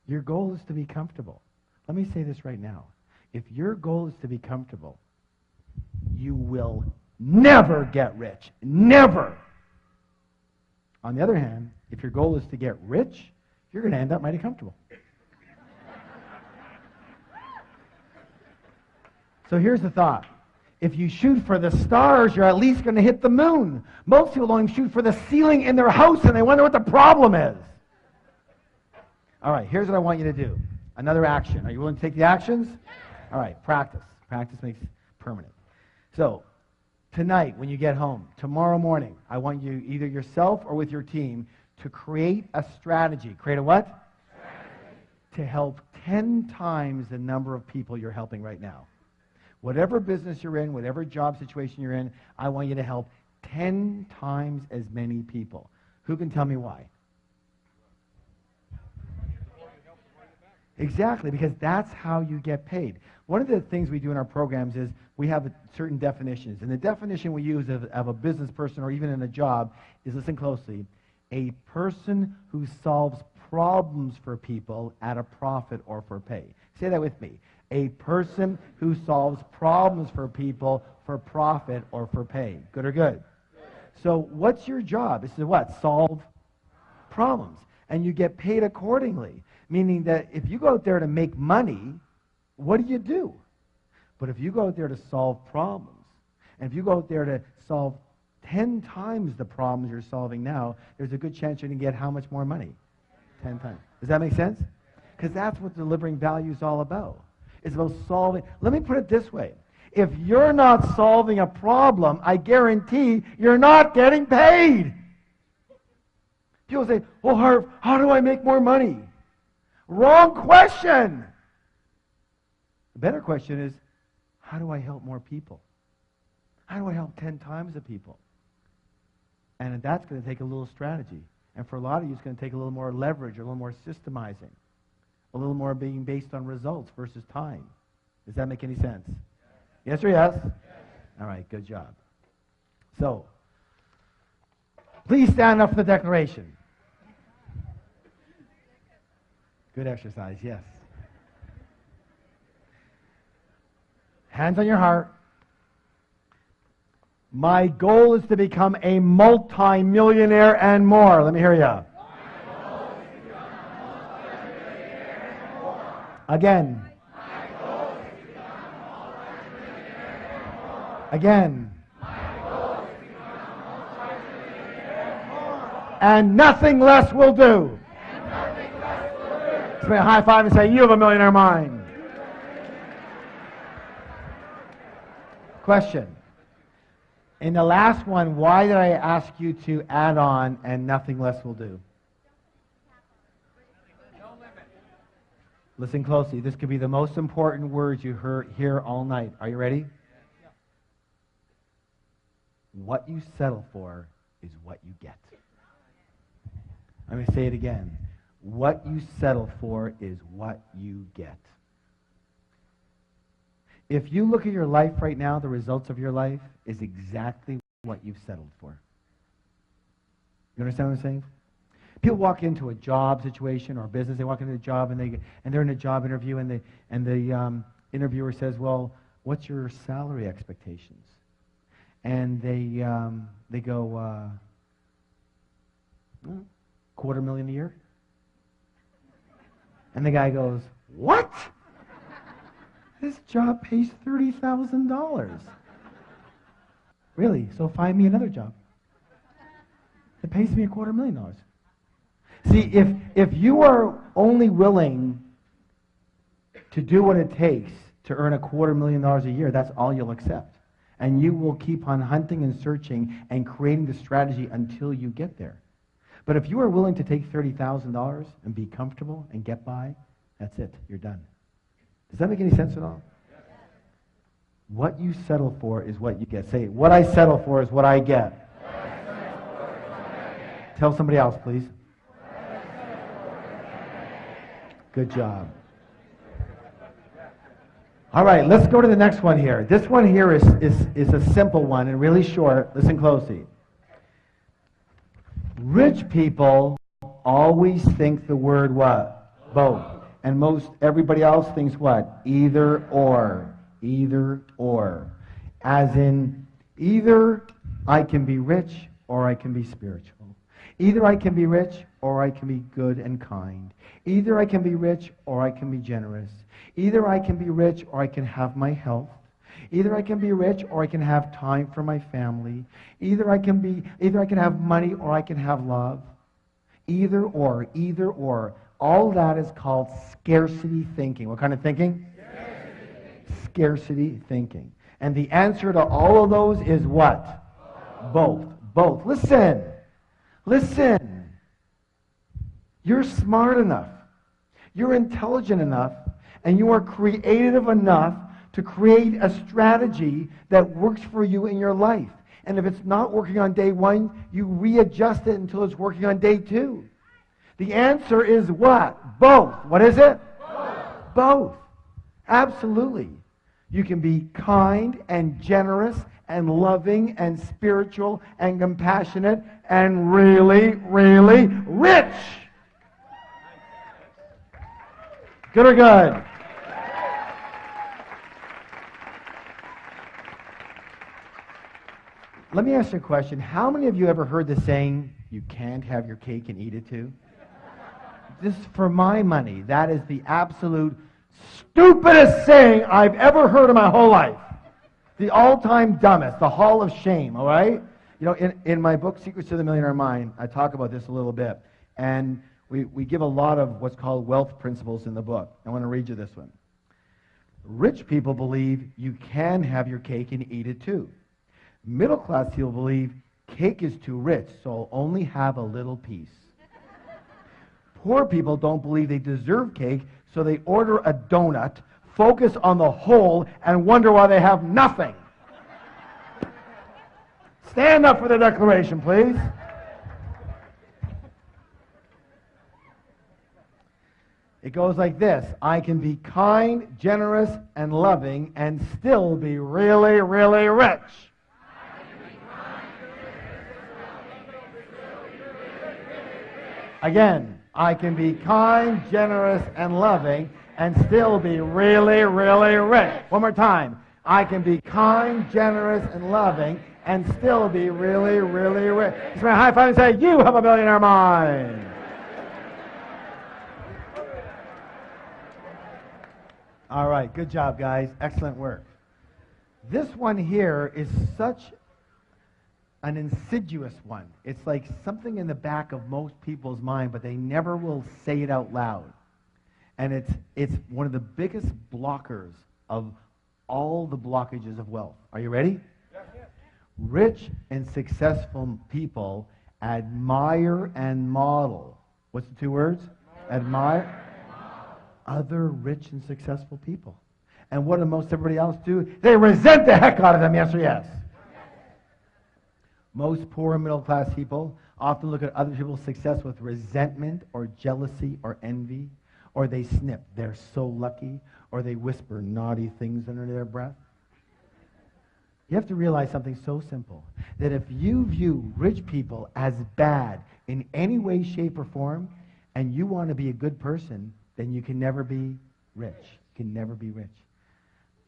Your goal is to be comfortable. Let me say this right now. If your goal is to be comfortable, you will never get rich. Never. On the other hand, if your goal is to get rich, you're going to end up mighty comfortable. So here's the thought. If you shoot for the stars, you're at least going to hit the moon. Most people don't even shoot for the ceiling in their house, and they wonder what the problem is. All right, here's what I want you to do. Another action. Are you willing to take the actions? All right, practice. Practice makes permanent. So, tonight when you get home, tomorrow morning, I want you, either yourself or with your team, to create a strategy. Create a what? Strategy. To help 10 times the number of people you're helping right now. Whatever business you're in, whatever job situation you're in, I want you to help 10 times as many people. Who can tell me why? Exactly, because that's how you get paid. One of the things we do in our programs is we have certain definitions. And the definition we use of a business person or even in a job is, listen closely, a person who solves problems for people at a profit or for pay. Say that with me. A person who solves problems for people for profit or for pay. Good or good? So what's your job? This is what? Solve problems. And you get paid accordingly. Meaning that if you go out there to make money, what do? But if you go out there to solve problems, and if you go out there to solve 10 times the problems you're solving now, there's a good chance you're going to get how much more money? 10 times. Does that make sense? Because that's what delivering value is all about. It's about solving. Let me put it this way. If you're not solving a problem, I guarantee you're not getting paid. People say, "Oh, Harv, how do I make more money?" Wrong question. The better question is, how do I help more people? How do I help 10 times the people? And that's going to take a little strategy. And for a lot of you, it's going to take a little more leverage, a little more systemizing, a little more being based on results versus time. Does that make any sense? Yes or yes? All right, good job. So, please stand up for the declaration. Good exercise, yes. Hands on your heart. My goal is to become a multi-millionaire and more. Let me hear you. Again. Again. And nothing less will do. Give me a high five and say, you have a millionaire mind. Question. In the last one, why did I ask you to add on and nothing less will do? Listen closely. This could be the most important words you hear all night. Are you ready? What you settle for is what you get. I'm going to say it again. What you settle for is what you get. If you look at your life right now, the results of your life is exactly what you've settled for. You understand what I'm saying? People walk into a job situation or a business. They walk into a job and they're in a job interview and the interviewer says, "Well, what's your salary expectations?" And they go, $250,000 a year. And the guy goes, "What? This job pays $30,000. Really? So find me another job. It pays me $250,000. See, if you are only willing to do what it takes to earn $250,000 a year, that's all you'll accept. And you will keep on hunting and searching and creating the strategy until you get there. But if you are willing to take $30,000 and be comfortable and get by, that's it. You're done. Does that make any sense at all? What you settle for is what you get. Say it. What I settle for is what I get. Tell somebody else, please. Good job. All right, let's go to the next one here. This one here is a simple one and really short. Listen closely. Rich people always think the word what? Both. And most everybody else thinks what? Either or. Either or. As in, either I can be rich or I can be spiritual. Either I can be rich or I can be good and kind. Either I can be rich or I can be generous. Either I can be rich or I can have my health. Either I can be rich or I can have time for my family. Either I can have money or I can have love. Either or, either or. All that is called scarcity thinking. What kind of thinking? Scarcity thinking. And the answer to all of those is what? Both. Both. Listen. Listen. You're smart enough. You're intelligent enough. And you are creative enough to create a strategy that works for you in your life. And if it's not working on day one, you readjust it until it's working on day two. The answer is what? Both. What is it? Both. Both. Absolutely. You can be kind and generous and loving and spiritual and compassionate and really, really rich. Good or good? Let me ask you a question. How many of you ever heard the saying, you can't have your cake and eat it too? This, for my money, that is the absolute stupidest saying I've ever heard in my whole life. The all-time dumbest, the hall of shame, all right? You know, in my book, Secrets to the Millionaire Mind, I talk about this a little bit. And we give a lot of what's called wealth principles in the book. I want to read you this one. Rich people believe you can have your cake and eat it too. Middle-class people believe cake is too rich, so I'll only have a little piece. Poor people don't believe they deserve cake, so they order a donut, focus on the whole, and wonder why they have nothing. Stand up for the declaration, please. It goes like this. I can be kind, generous, and loving and still be really, really rich. Again, I can be kind, generous, and loving and still be really, really rich. One more time. I can be kind, generous, and loving and still be really, really rich. Just my high five and say, you have a billionaire mind. All right, good job, guys. Excellent work. This one here is such an insidious one. It's like something in the back of most people's mind, but they never will say it out loud. And it's one of the biggest blockers of all the blockages of wealth. Are you ready? Yes. Rich and successful people admire and model. What's the two words? Admire. Other rich and successful people. And what do most everybody else do? They resent the heck out of them, yes or yes? Most poor and middle class people often look at other people's success with resentment or jealousy or envy, or they snip, they're so lucky, or they whisper naughty things under their breath. You have to realize something so simple, that if you view rich people as bad in any way, shape, or form, and you want to be a good person, then you can never be rich. You can never be rich.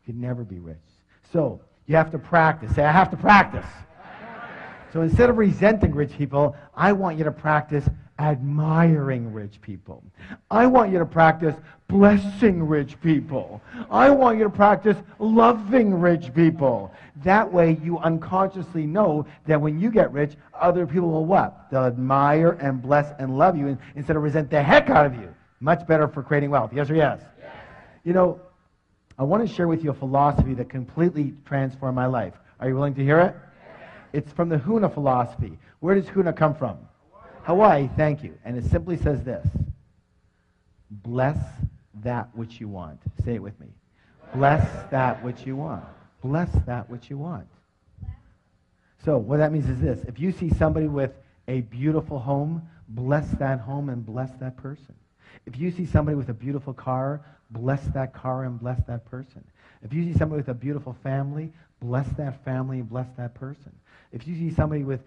You can never be rich. So, you have to practice. Say, I have to practice. So instead of resenting rich people, I want you to practice admiring rich people. I want you to practice blessing rich people. I want you to practice loving rich people. That way you unconsciously know that when you get rich, other people will what? They'll admire and bless and love you instead of resent the heck out of you. Much better for creating wealth. Yes or yes? Yes. You know, I want to share with you a philosophy that completely transformed my life. Are you willing to hear it? It's from the Huna philosophy. Where does Huna come from? Hawaii, thank you. And it simply says this. Bless that which you want. Say it with me. Bless that which you want. Bless that which you want. So what that means is this. If you see somebody with a beautiful home, bless that home and bless that person. If you see somebody with a beautiful car, bless that car and bless that person. If you see somebody with a beautiful family, bless that family and bless that person. If you see somebody with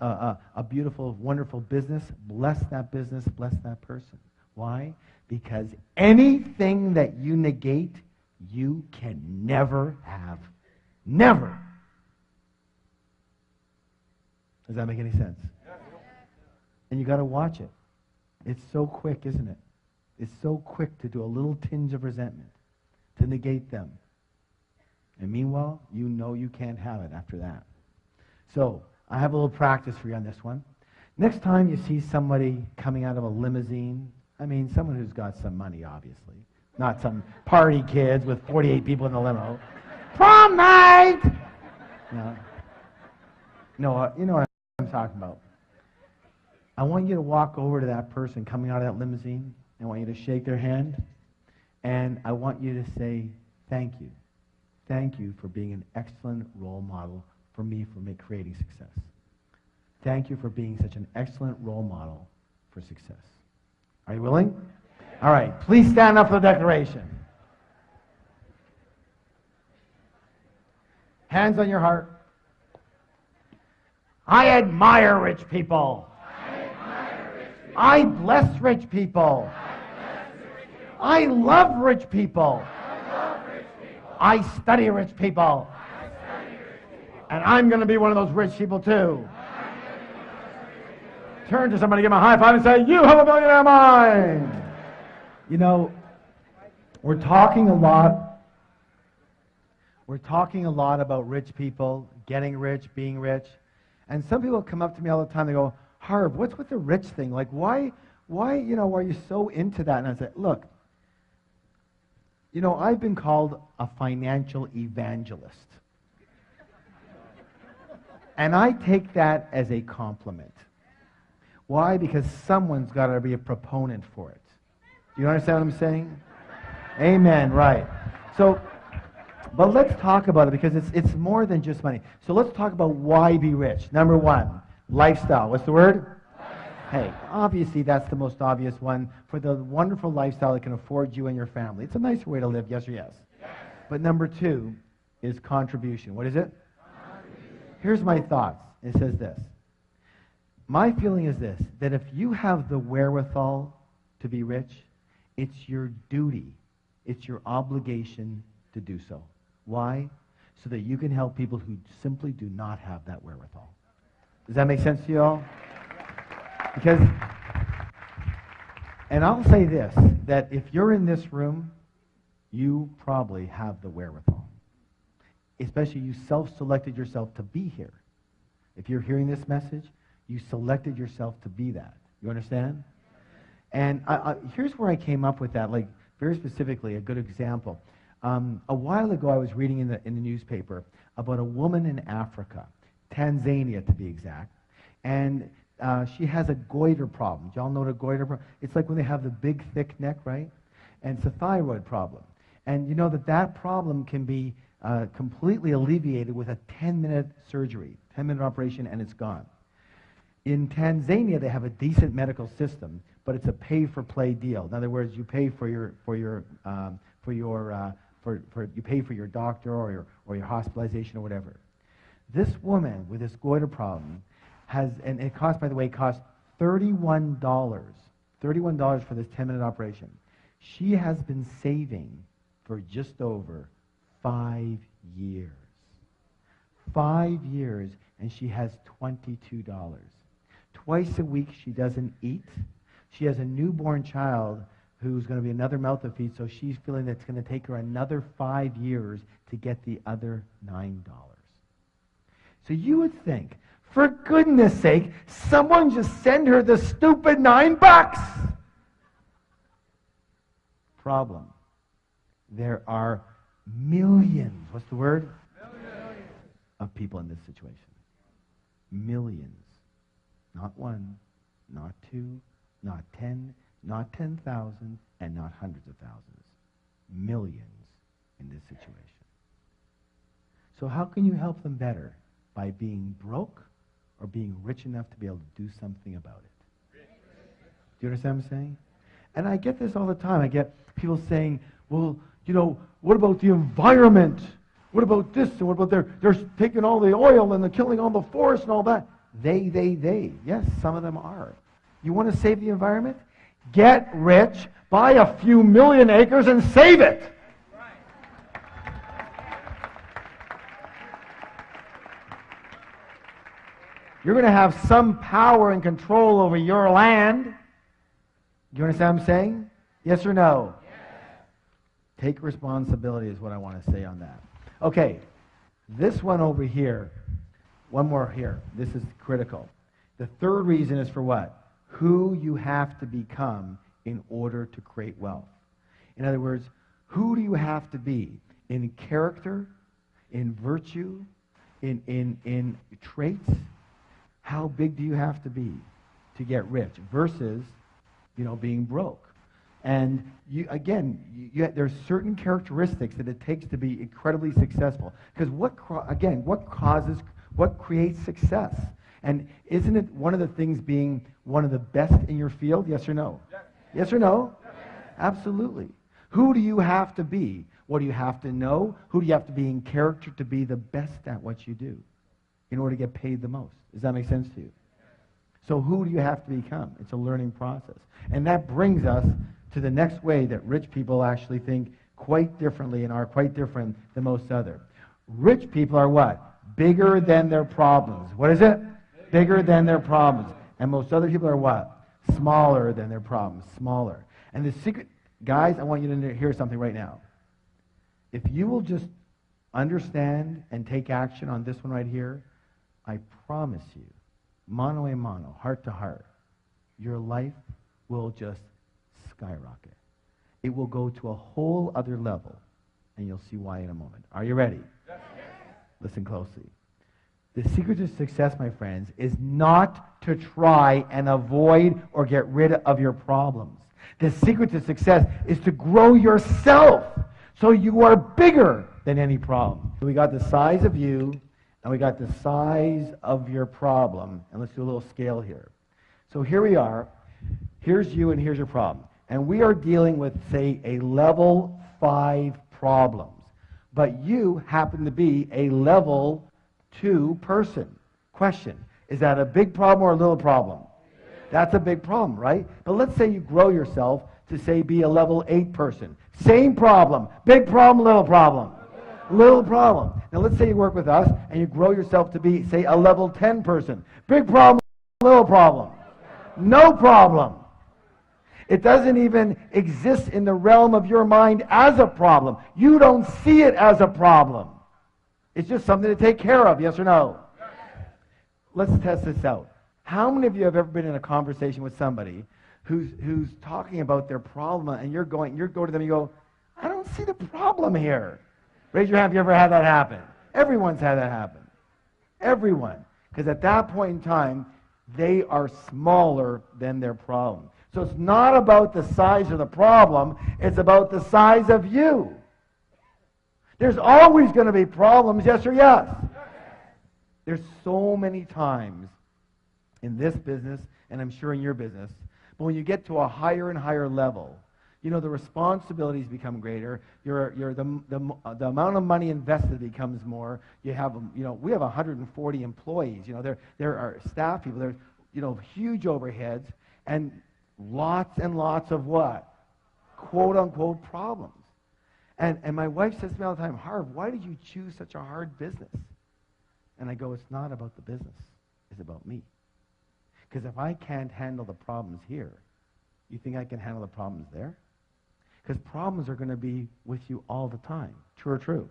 a beautiful, wonderful business, bless that business, bless that person. Why? Because anything that you negate, you can never have. Never. Does that make any sense? And you got to watch it. It's so quick, isn't it? It's so quick to do a little tinge of resentment, to negate them. And meanwhile, you know you can't have it after that. So, I have a little practice for you on this one. Next time you see somebody coming out of a limousine, I mean, someone who's got some money, obviously. Not some party kids with 48 people in the limo. Prom night! No, you know what I'm talking about. I want you to walk over to that person coming out of that limousine. I want you to shake their hand. And I want you to say, thank you. Thank you for being an excellent role model for me for creating success. Thank you for being such an excellent role model for success. Are you willing? All right. Please stand up for the declaration. Hands on your heart. I admire rich people. I bless rich people. I love rich people. I study rich people. And I'm going to be one of those rich people too. Turn to somebody, give them a high five and say, you have a billionaire mind. You know, we're talking a lot about rich people, getting rich, being rich. And some people come up to me all the time, they go, Harv, what's with the rich thing? Like, why, are you so into that? And I say, look, I've been called a financial evangelist. And I take that as a compliment. Why? Because someone's got to be a proponent for it. Do you understand what I'm saying? Amen, right. So, but let's talk about it because it's more than just money. So let's talk about why be rich. Number one, lifestyle. What's the word? Hey, obviously that's the most obvious one for the wonderful lifestyle it can afford you and your family. It's a nicer way to live, yes or yes? Yes. But number 2 is contribution. What is it? Contribution. Here's my thoughts. It says this. My feeling is this, that if you have the wherewithal to be rich, it's your duty, it's your obligation to do so. Why? So that you can help people who simply do not have that wherewithal. Does that make sense to you all? Because, and I'll say this, that if you're in this room, you probably have the wherewithal. Especially you self-selected yourself to be here. If you're hearing this message, you selected yourself to be that. You understand? And here's where I came up with that, like very specifically, a good example. A while ago, I was reading in the newspaper about a woman in Africa, Tanzania to be exact, and she has a goiter problem. Do y'all know what a goiter problem? It's like when they have the big, thick neck, right? And it's a thyroid problem. And you know that problem can be completely alleviated with a 10-minute surgery, 10-minute operation, and it's gone. In Tanzania, they have a decent medical system, but it's a pay-for-play deal. In other words, you pay for your doctor or your hospitalization or whatever. This woman with this goiter problem has, and it costs, by the way, cost $31 for this 10-minute operation. She has been saving for just over 5 years. 5 years, and she has $22. Twice a week she doesn't eat. She has a newborn child who's going to be another mouth to feed, so she's feeling that it's going to take her another 5 years to get the other $9. So you would think, for goodness sake, someone just send her the stupid $9. Problem. There are millions, what's the word? Millions. Of people in this situation. Millions. Not one, not two, not 10, not 10,000, and not hundreds of thousands. Millions in this situation. So how can you help them better? By being broke or being rich enough to be able to do something about it? Do you understand what I'm saying? And I get this all the time. I get people saying, well, you know, what about the environment? What about this? And what about they're taking all the oil and they're killing all the forest and all that? They. Yes, some of them are. You want to save the environment? Get rich, buy a few million acres and save it. You're going to have some power and control over your land. Do you understand what I'm saying? Yes or no? Yes. Take responsibility is what I want to say on that. Okay, this one over here, one more here. This is critical. The third reason is for what? Who you have to become in order to create wealth. In other words, who do you have to be in character, in virtue, in traits? How big do you have to be to get rich versus, being broke? And there's certain characteristics that it takes to be incredibly successful. Because what creates success? And isn't it one of the things being one of the best in your field? Yes or no? Yes, yes or no? Yes. Absolutely. Who do you have to be? What do you have to know? Who do you have to be in character to be the best at what you do in order to get paid the most? Does that make sense to you? So who do you have to become? It's a learning process. And that brings us to the next way that rich people actually think quite differently and are quite different than most other. Rich people are what? Bigger than their problems. What is it? Bigger than their problems. And most other people are what? Smaller than their problems. Smaller. And the secret, guys, I want you to hear something right now. If you will just understand and take action on this one right here, I promise you, mano a mano, heart to heart, your life will just skyrocket. It will go to a whole other level, and you'll see why in a moment. Are you ready? Yes. Listen closely. The secret to success, my friends, is not to try and avoid or get rid of your problems. The secret to success is to grow yourself so you are bigger than any problem. So we got the size of you, and we got the size of your problem. And let's do a little scale here. So here we are. Here's you and here's your problem. And we are dealing with, say, a level 5 problem. But you happen to be a level 2 person. Question, is that a big problem or a little problem? That's a big problem, right? But let's say you grow yourself to, say, be a level 8 person. Same problem. Big problem, little problem. Little problem. Now let's say you work with us and you grow yourself to be, say, a level 10 person. Big problem, little problem. No problem. It doesn't even exist in the realm of your mind as a problem. You don't see it as a problem. It's just something to take care of, yes or no? Yes. Let's test this out. How many of you have ever been in a conversation with somebody who's talking about their problem, and you go to them and you go, I don't see the problem here. Raise your hand if you ever had that happen. Everyone's had that happen. Everyone. Because at that point in time, they are smaller than their problem. So it's not about the size of the problem, it's about the size of you. There's always going to be problems, yes or yes? There's so many times in this business, and I'm sure in your business, but when you get to a higher and higher level, you know, the responsibilities become greater. The amount of money invested becomes more. You have, you know, we have 140 employees. You know, there are staff people. There's, you know, huge overheads and lots and lots of what? Quote unquote problems. And my wife says to me all the time, Harv, why did you choose such a hard business? And I go, it's not about the business. It's about me. Because if I can't handle the problems here, you think I can handle the problems there? Because problems are going to be with you all the time. True or true?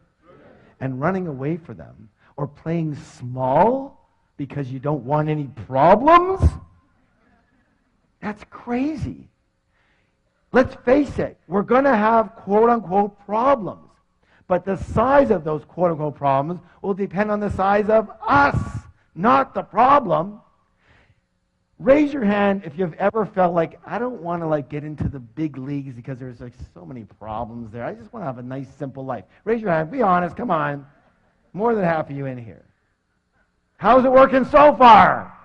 And running away from them or playing small because you don't want any problems, that's crazy. Let's face it, we're going to have quote-unquote problems. But the size of those quote-unquote problems will depend on the size of us, not the problem. Raise your hand if you've ever felt like, I don't want to get into the big leagues because there's so many problems there. I just want to have a nice, simple life. Raise your hand. Be honest. Come on. More than half of you in here. How's it working so far?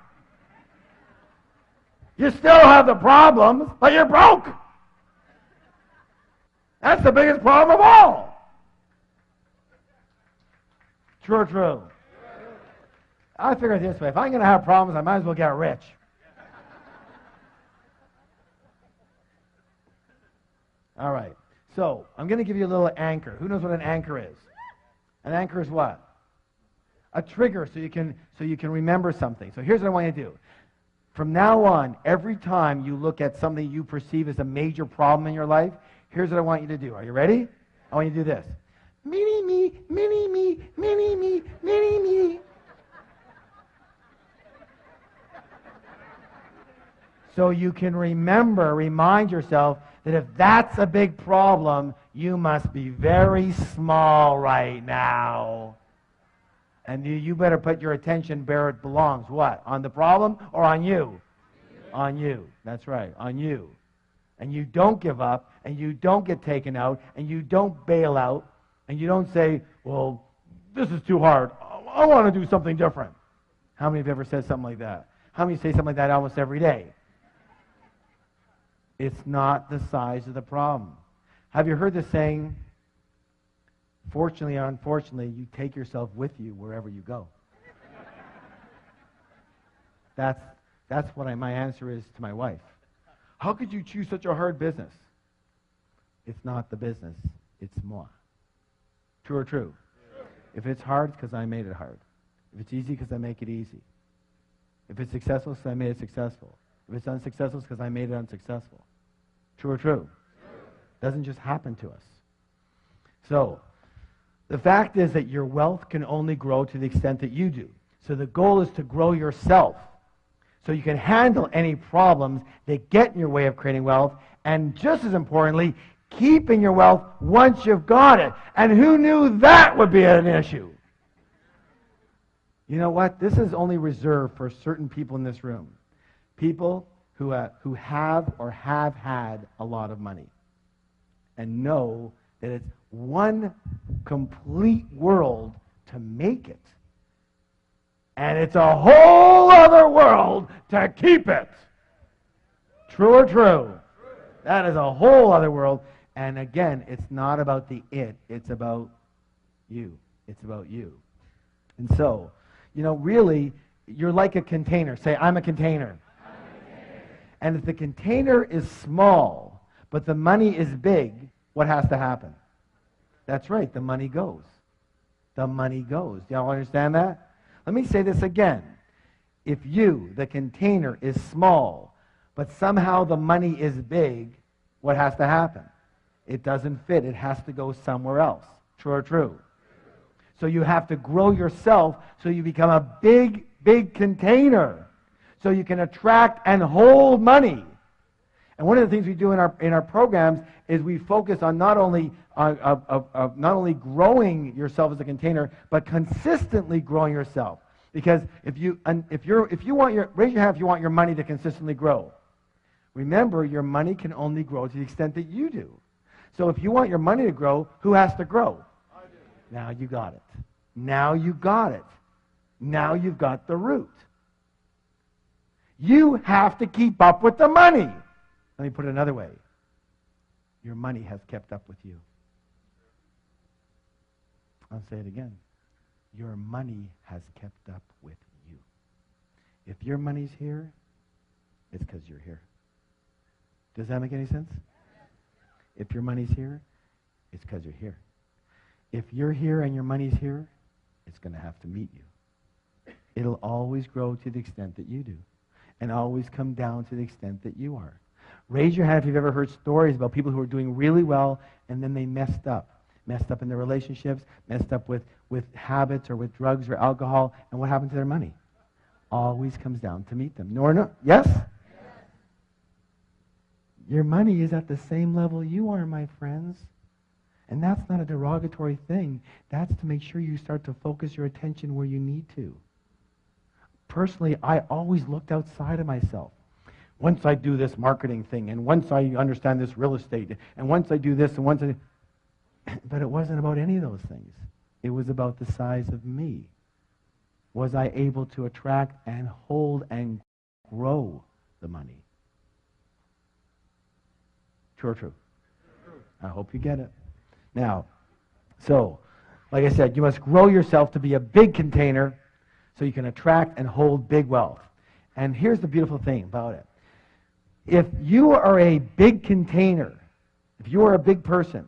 You still have the problems, but you're broke. That's the biggest problem of all. True or true? I figure it this way. If I'm going to have problems, I might as well get rich. All right. So I'm going to give you a little anchor. Who knows what an anchor is? An anchor is what? A trigger so you can remember something. So here's what I want you to do. From now on, every time you look at something you perceive as a major problem in your life, here's what I want you to do. Are you ready? I want you to do this. Mini me, mini me, mini me, mini me. So you can remind yourself that if that's a big problem, you must be very small right now. And you better put your attention where it belongs. What? On the problem or on you? On you. That's right. On you. And you don't give up, and you don't get taken out, and you don't bail out, and you don't say, well, this is too hard. I want to do something different. How many have ever said something like that? How many say something like that almost every day? It's not the size of the problem. Have you heard the saying, fortunately or unfortunately, you take yourself with you wherever you go? That's what my answer is to my wife. How could you choose such a hard business? It's not the business, it's moi. True or true? If it's hard, it's because I made it hard. If it's easy, because I make it easy. If it's successful, it's because I made it successful. If it's unsuccessful, it's because I made it unsuccessful. True or true? Doesn't just happen to us. So, the fact is that your wealth can only grow to the extent that you do. So the goal is to grow yourself so you can handle any problems that get in your way of creating wealth, and just as importantly, keeping your wealth once you've got it. And who knew that would be an issue? You know what? This is only reserved for certain people in this room. People who have or have had a lot of money and know that it's one complete world to make it. And it's a whole other world to keep it. True or true? That is a whole other world. And again, it's not about the it. It's about you. It's about you. And so, really, you're like a container. Say, I'm a container. And if the container is small, but the money is big, what has to happen? That's right, the money goes. The money goes. Do y'all understand that? Let me say this again. If you, the container, is small, but somehow the money is big, what has to happen? It doesn't fit. It has to go somewhere else. True or true? So you have to grow yourself so you become a big, big container. So you can attract and hold money. And one of the things we do in our programs is we focus on not only growing yourself as a container, but consistently growing yourself. Because if you want raise your hand if you want your money to consistently grow. Remember, your money can only grow to the extent that you do. So if you want your money to grow, who has to grow? I do. Now you got it. Now you got it. Now you've got the root. You have to keep up with the money. Let me put it another way. Your money has kept up with you. I'll say it again. Your money has kept up with you. If your money's here, it's because you're here. Does that make any sense? If your money's here, it's because you're here. If you're here and your money's here, it's going to have to meet you. It'll always grow to the extent that you do, and always come down to the extent that you are. Raise your hand if you've ever heard stories about people who are doing really well and then they messed up. Messed up in their relationships, messed up with habits or with drugs or alcohol, and what happened to their money? Always comes down to meet them. No? Yes? Your money is at the same level you are, my friends. And that's not a derogatory thing. That's to make sure you start to focus your attention where you need to. Personally, I always looked outside of myself. Once I do this marketing thing, and once I understand this real estate, and once I do this, and once I... But it wasn't about any of those things. It was about the size of me. Was I able to attract and hold and grow the money? True or true? I hope you get it. Now, so, like I said, you must grow yourself to be a big container so you can attract and hold big wealth. And here's the beautiful thing about it. If you are a big container, if you are a big person,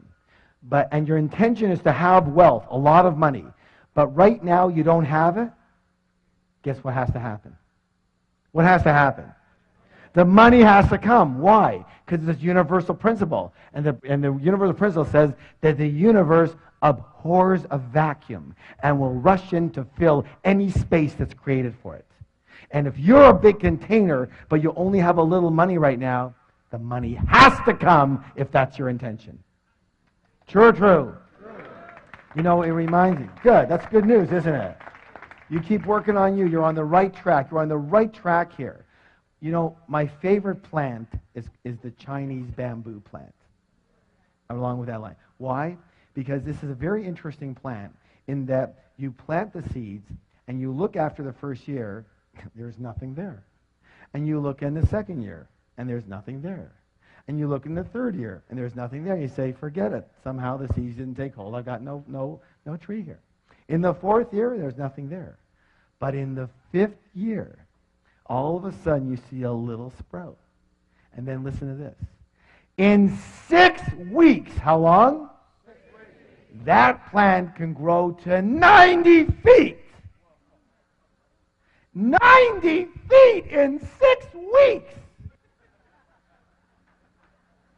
and your intention is to have wealth, a lot of money, but right now you don't have it, guess what has to happen? What has to happen? The money has to come. Why? Because it's a universal principle. And the universal principle says that the universe abhors a vacuum and will rush in to fill any space that's created for it. And if you're a big container, but you only have a little money right now, the money has to come if that's your intention. True or true? It reminds you. Good. That's good news, isn't it? You keep working on you. You're on the right track. You're on the right track here. My favorite plant is the Chinese bamboo plant, along with that line. Why? Because this is a very interesting plant in that you plant the seeds and you look after the first year, there's nothing there. And you look in the second year, and there's nothing there. And you look in the third year, and there's nothing there. You say, forget it. Somehow the seeds didn't take hold. I've got no tree here. In the fourth year, there's nothing there. But in the fifth year, all of a sudden you see a little sprout. And then listen to this. In 6 weeks, how long? 6 weeks. That plant can grow to 90 feet. 90 feet in 6 weeks.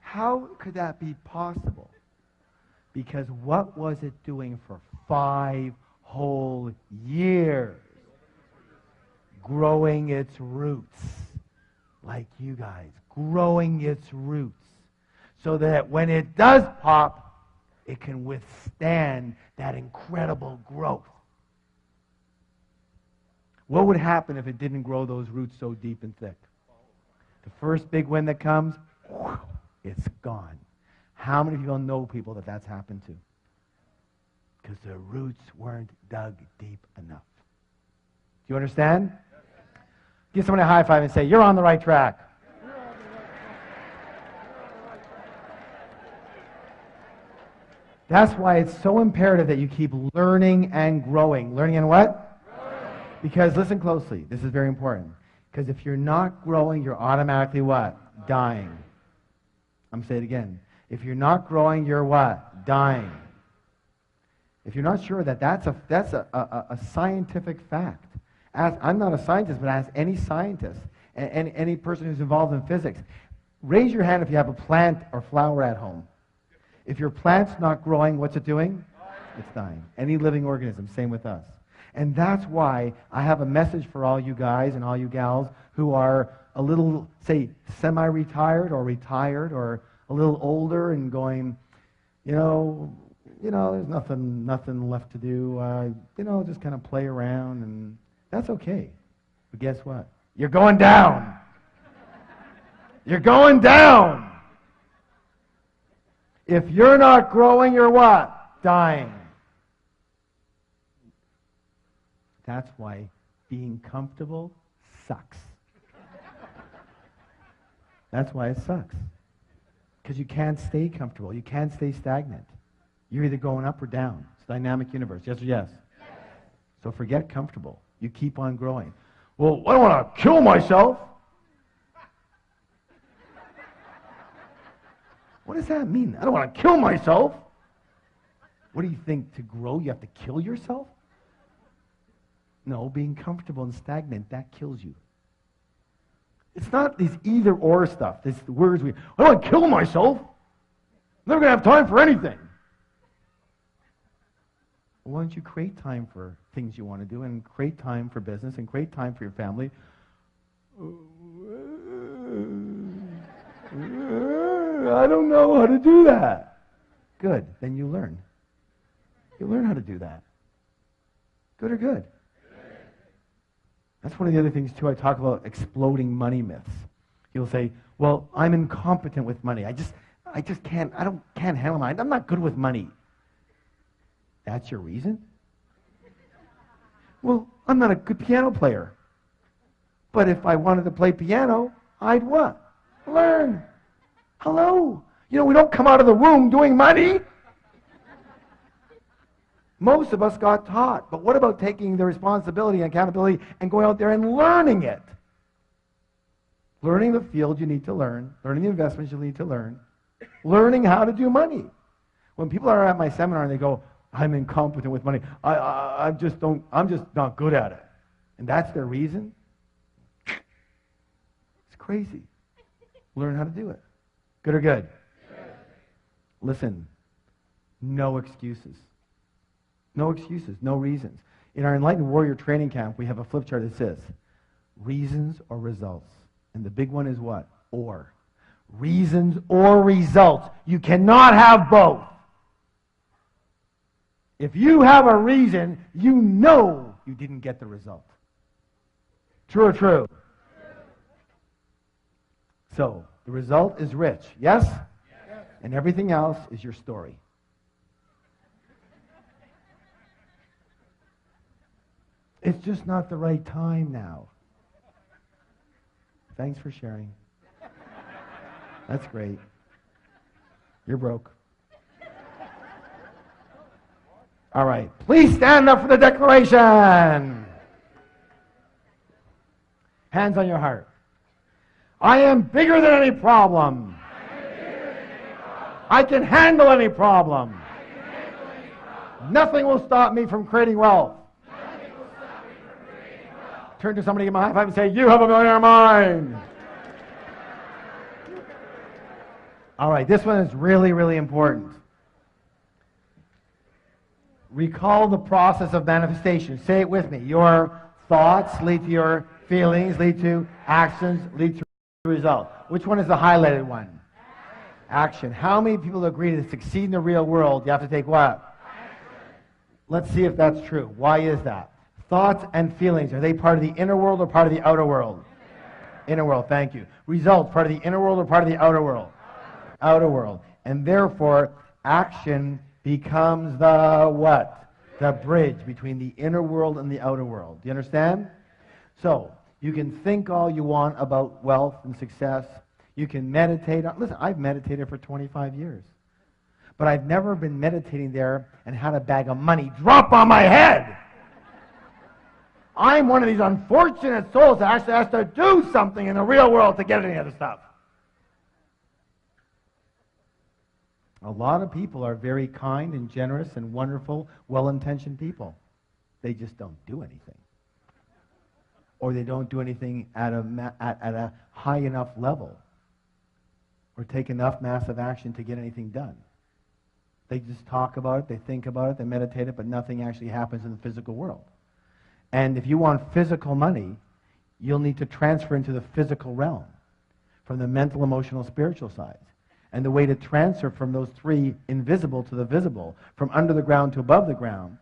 How could that be possible? Because what was it doing for 5 whole years? Growing its roots, like you guys, growing its roots, so that when it does pop, it can withstand that incredible growth. What would happen if it didn't grow those roots so deep and thick? The first big wind that comes, it's gone. How many people know people that that's happened to? Because the roots weren't dug deep enough. Do you understand? Give somebody a high five and say, you're on the right track. That's why it's so imperative that you keep learning and growing. Learning and what? Growing. Because listen closely. This is very important. Because if you're not growing, you're automatically what? Dying. I'm going to say it again. If you're not growing, you're what? Dying. If you're not sure that's a scientific fact. I'm not a scientist, but ask any scientist and any person who's involved in physics. Raise your hand if you have a plant or flower at home. If your plant's not growing, what's it doing? It's dying. Any living organism, same with us. And that's why I have a message for all you guys and all you gals who are a little, say, semi-retired or retired or a little older and going, there's nothing left to do. Just kind of play around, and that's okay. But guess what? You're going down. You're going down. If you're not growing, you're what? Dying. That's why being comfortable sucks. That's why it sucks. Because you can't stay comfortable. You can't stay stagnant. You're either going up or down. It's a dynamic universe. Yes or yes? Yes. So forget comfortable. You keep on growing. Well, I don't want to kill myself. What does that mean? I don't want to kill myself. What do you think? To grow, you have to kill yourself? No, being comfortable and stagnant, that kills you. It's not these either-or stuff. These words I don't want to kill myself. I'm never going to have time for anything. Well, why don't you create time for things you want to do and create time for business and create time for your family? I don't know how to do that. Good. Then you learn. You learn how to do that. Good or good? That's one of the other things, too. I talk about exploding money myths. You'll say, well, I'm incompetent with money. I just can't handle money. I'm not good with money. That's your reason? Well, I'm not a good piano player. But if I wanted to play piano, I'd what? Learn. Hello. We don't come out of the womb doing money. Most of us got taught. But what about taking the responsibility and accountability and going out there and learning it? Learning the field you need to learn. Learning the investments you need to learn. Learning how to do money. When people are at my seminar and they go, I'm incompetent with money. I'm just not good at it. And that's their reason? It's crazy. Learn how to do it. Good or good? Good. Listen, no excuses. No excuses, no reasons. In our Enlightened Warrior Training Camp, we have a flip chart that says, reasons or results. And the big one is what? Or. Reasons or results. You cannot have both. If you have a reason, you know you didn't get the result. True or true? So, the result is rich. Yes? Yes. And everything else is your story. It's just not the right time now. Thanks for sharing. That's great. You're broke. All right. Please stand up for the declaration. Hands on your heart. I am bigger than any problem. I can handle any problem. Nothing will stop me from creating wealth. Turn to somebody, give them a high five and say, you have a millionaire mind. All right, this one is really, really important. Recall the process of manifestation. Say it with me. Your thoughts lead to your feelings, lead to actions, lead to result. Which one is the highlighted one? Action. How many people agree to succeed in the real world, you have to take what? Action. Let's see if that's true. Why is that? Thoughts and feelings, are they part of the inner world or part of the outer world? Inner world, thank you. Results, part of the inner world or part of the outer world? Outer world. And therefore, action becomes the what? The bridge between the inner world and the outer world. Do you understand? So, you can think all you want about wealth and success. You can meditate. Listen, I've meditated for 25 years. But I've never been meditating there and had a bag of money drop on my head. I'm one of these unfortunate souls that actually has to do something in the real world to get any of the stuff. A lot of people are very kind and generous and wonderful, well-intentioned people. They just don't do anything. Or they don't do anything at a high enough level or take enough massive action to get anything done. They just talk about it, they think about it, they meditate it, but nothing actually happens in the physical world. And if you want physical money, you'll need to transfer into the physical realm from the mental, emotional, spiritual sides. And the way to transfer from those three invisible to the visible, from under the ground to above the ground,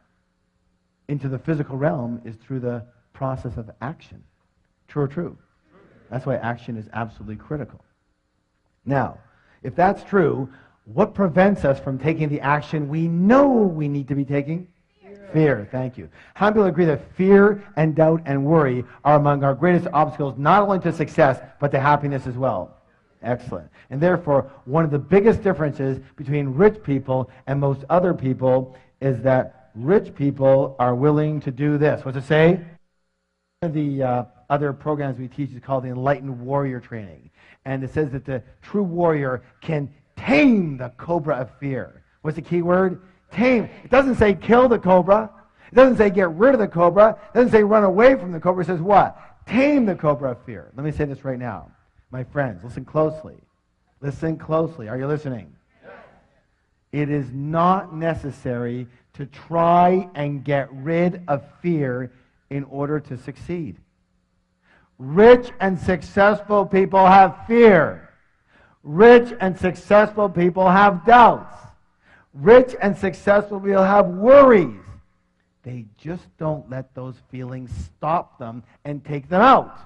into the physical realm is through the process of action. True or true? That's why action is absolutely critical. Now, if that's true, what prevents us from taking the action we know we need to be taking? Fear. Thank you. How many people agree that fear and doubt and worry are among our greatest obstacles, not only to success, but to happiness as well? Excellent. And therefore, one of the biggest differences between rich people and most other people is that rich people are willing to do this. What's it say? One of the other programs we teach is called the Enlightened Warrior Training. And it says that the true warrior can tame the cobra of fear. What's the key word? Tame. It doesn't say kill the cobra. It doesn't say get rid of the cobra. It doesn't say run away from the cobra. It says what? Tame the cobra of fear. Let me say this right now. My friends, listen closely. Listen closely. Are you listening? Yes. It is not necessary to try and get rid of fear in order to succeed. Rich and successful people have fear. Rich and successful people have doubts. Rich and successful people have worries. They just don't let those feelings stop them and take them out.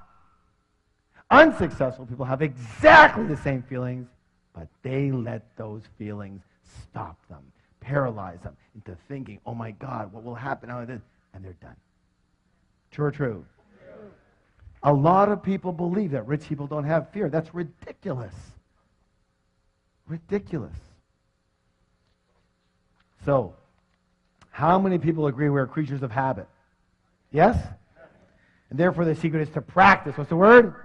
Unsuccessful people have exactly the same feelings, but they let those feelings stop them, paralyze them into thinking, oh my God, what will happen? And they're done. True or true? True. A lot of people believe that rich people don't have fear. That's ridiculous. Ridiculous. So, how many people agree we're creatures of habit? Yes? And therefore the secret is to practice. What's the word?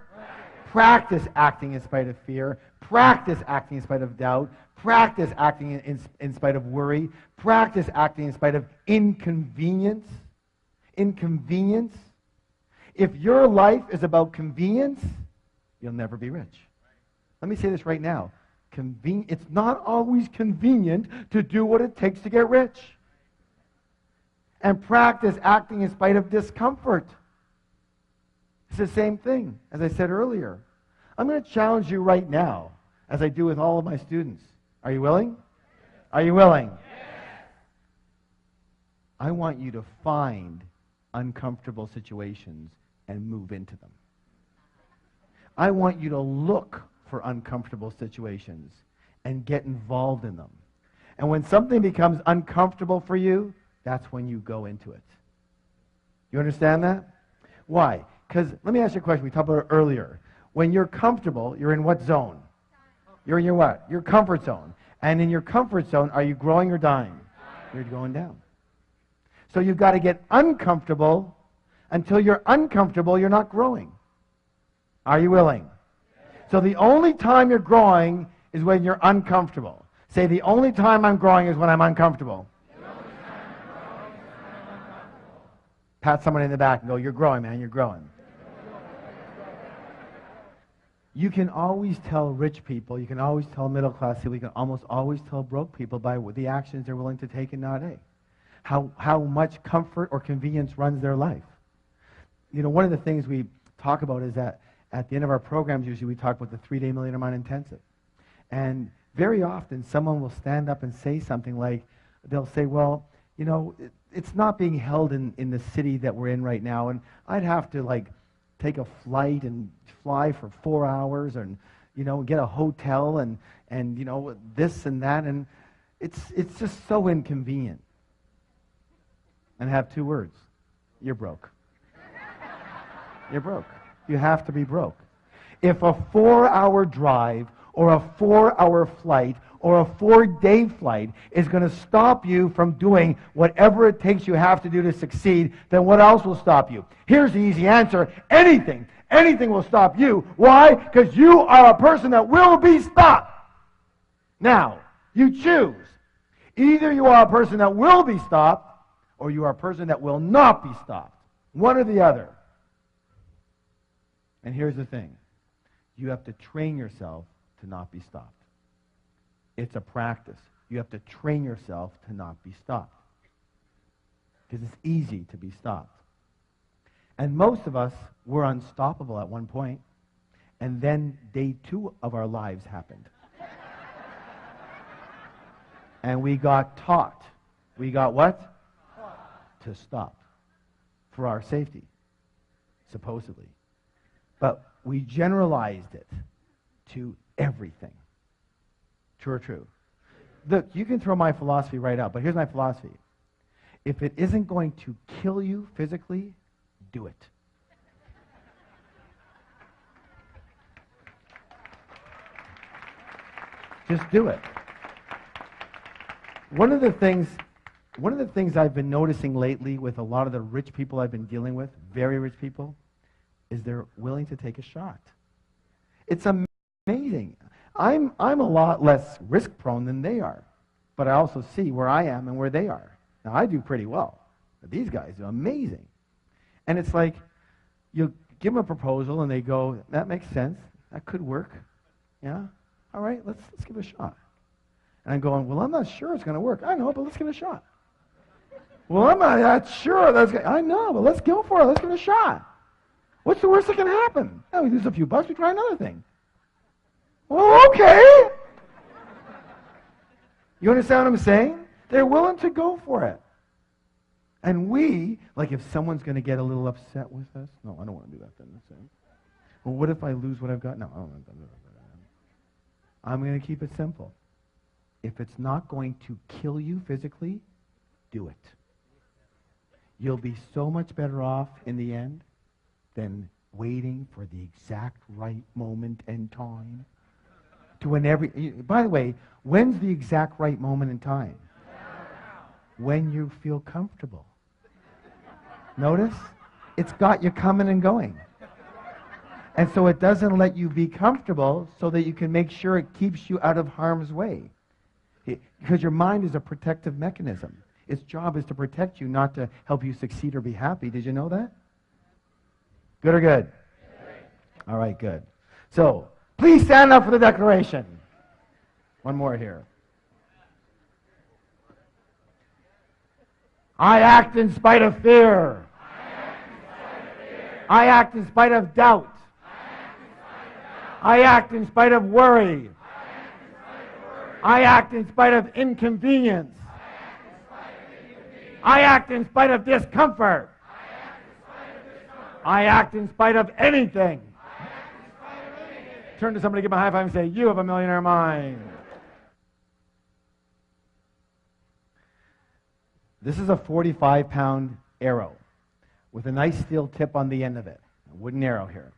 Practice acting in spite of fear. Practice acting in spite of doubt. Practice acting in spite of worry. Practice acting in spite of inconvenience. Inconvenience. If your life is about convenience, you'll never be rich. Let me say this right now. It's not always convenient to do what it takes to get rich. And practice acting in spite of discomfort. It's the same thing, as I said earlier. I'm going to challenge you right now, as I do with all of my students. Are you willing? Are you willing? Yes. I want you to find uncomfortable situations and move into them. I want you to look for uncomfortable situations and get involved in them. And when something becomes uncomfortable for you, that's when you go into it. You understand that? Why? Because, let me ask you a question. We talked about it earlier. When you're comfortable, you're in what zone? You're in your what? Your comfort zone. And in your comfort zone, are you growing or dying? You're going down. So you've got to get uncomfortable. Until you're uncomfortable, you're not growing. Are you willing? So the only time you're growing is when you're uncomfortable. Say, the only time I'm growing is when I'm uncomfortable. Pat someone in the back and go, you're growing, man, you're growing. You can always tell rich people, you can always tell middle class people, you can almost always tell broke people by the actions they're willing to take and not take. How much comfort or convenience runs their life. You know, one of the things we talk about is that at the end of our programs, usually we talk about the 3-day Millionaire Mind Intensive. And very often someone will stand up and say something like, they'll say, well, you know, it's not being held in the city that we're in right now, and I'd have to take a flight and fly for 4 hours and, you know, get a hotel and you know, this and that, and it's just so inconvenient. And I have 2 words. You're broke. You're broke. You have to be broke. If a 4-hour drive or a 4-hour flight or a 4-day flight is going to stop you from doing whatever it takes you have to do to succeed, then what else will stop you? Here's the easy answer. Anything. Anything will stop you. Why? Because you are a person that will be stopped. Now, you choose. Either you are a person that will be stopped, or you are a person that will not be stopped. One or the other. And here's the thing. You have to train yourself to not be stopped. It's a practice. You have to train yourself to not be stopped. Because it's easy to be stopped. And most of us were unstoppable at one point, and then day 2 of our lives happened. And we got taught. We got what? To stop. For our safety. Supposedly. But we generalized it to everything. True or true? Look, you can throw my philosophy right out, but here's my philosophy. If it isn't going to kill you physically, do it. Just do it. One of the things I've been noticing lately with a lot of the rich people I've been dealing with, very rich people, is they're willing to take a shot. It's amazing. I'm a lot less risk prone than they are, but I also see where I am and where they are. Now I do pretty well, but these guys are amazing. And it's like, you give them a proposal and they go, that makes sense, that could work, yeah? All right, let's give it a shot. And I'm going, well, I'm not sure it's going to work. I know, but let's give it a shot. Well, I'm not that sure. I know, but let's go for it. Let's give it a shot. What's the worst that can happen? Oh, we lose a few bucks, we try another thing. Well, okay. You understand what I'm saying? They're willing to go for it. And we, like if someone's going to get a little upset with us, no, I don't want to do that then. Well, what if I lose what I've got? No, I don't want to do that. I'm going to keep it simple. If it's not going to kill you physically, do it. You'll be so much better off in the end than waiting for the exact right moment and time. By the way, when's the exact right moment and time? When you feel comfortable. Notice? It's got you coming and going. And so it doesn't let you be comfortable so that you can make sure it keeps you out of harm's way. Because your mind is a protective mechanism. Its job is to protect you, not to help you succeed or be happy. Did you know that? Good or good? All right, good. So, please stand up for the declaration. One more here. I act in spite of fear. I act in spite of doubt. I act in spite of worry. I act in spite of inconvenience. I act in spite of discomfort. I act in spite of anything. Turn to somebody, give them a high five and say, you have a millionaire mind. This is a 45-pound arrow with a nice steel tip on the end of it. A wooden arrow here.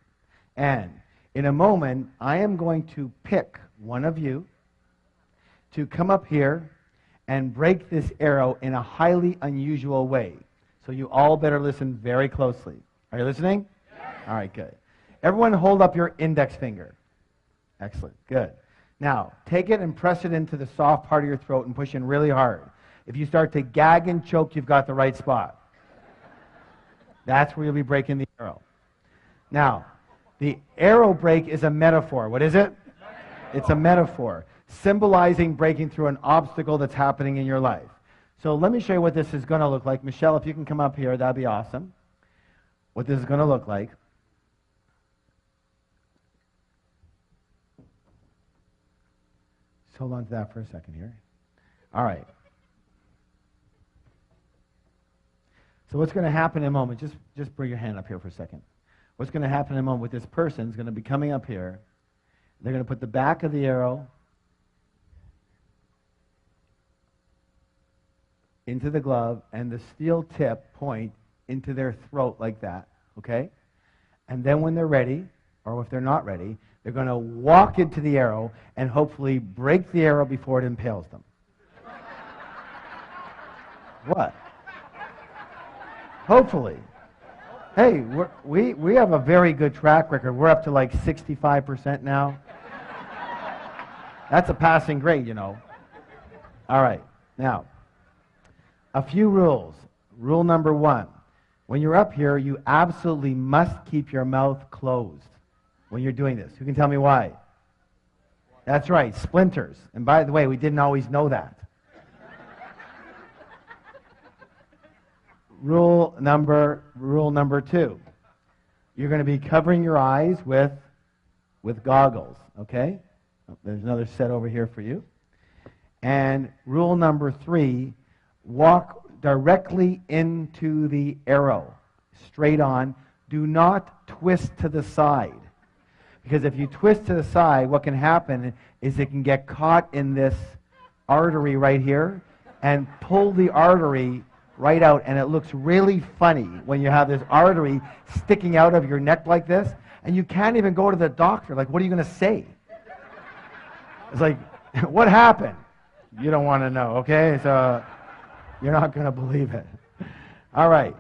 And in a moment, I am going to pick one of you to come up here and break this arrow in a highly unusual way. So you all better listen very closely. Are you listening? Yes. All right, good. Everyone hold up your index finger. Excellent, good. Now, take it and press it into the soft part of your throat and push in really hard. If you start to gag and choke, you've got the right spot. That's where you'll be breaking the arrow. Now, the arrow break is a metaphor. What is it? It's a metaphor, symbolizing breaking through an obstacle that's happening in your life. So let me show you what this is going to look like. Michelle, if you can come up here, that'd be awesome. What this is going to look like. Just hold on to that for a second here. All right. So what's going to happen in a moment, just bring your hand up here for a second. What's going to happen in a moment with this person is going to be coming up here. They're going to put the back of the arrow into the glove and the steel tip point into their throat like that, okay? And then when they're ready, or if they're not ready, they're going to walk into the arrow and hopefully break the arrow before it impales them. What? Hopefully. Hey, we have a very good track record. We're up to like 65% now. That's a passing grade, you know. All right. Now, a few rules. Rule number 1. When you're up here, you absolutely must keep your mouth closed when you're doing this. Who can tell me why? That's right, splinters. And by the way, we didn't always know that. Rule number 2. You're going to be covering your eyes with goggles, okay? There's another set over here for you. And rule number 3, walk directly into the arrow, straight on. Do not twist to the side. Because if you twist to the side, what can happen is it can get caught in this artery right here and pull the artery right out, and it looks really funny when you have this artery sticking out of your neck like this, and you can't even go to the doctor. Like, what are you going to say? It's like, what happened? You don't want to know, okay? So you're not going to believe it. All right.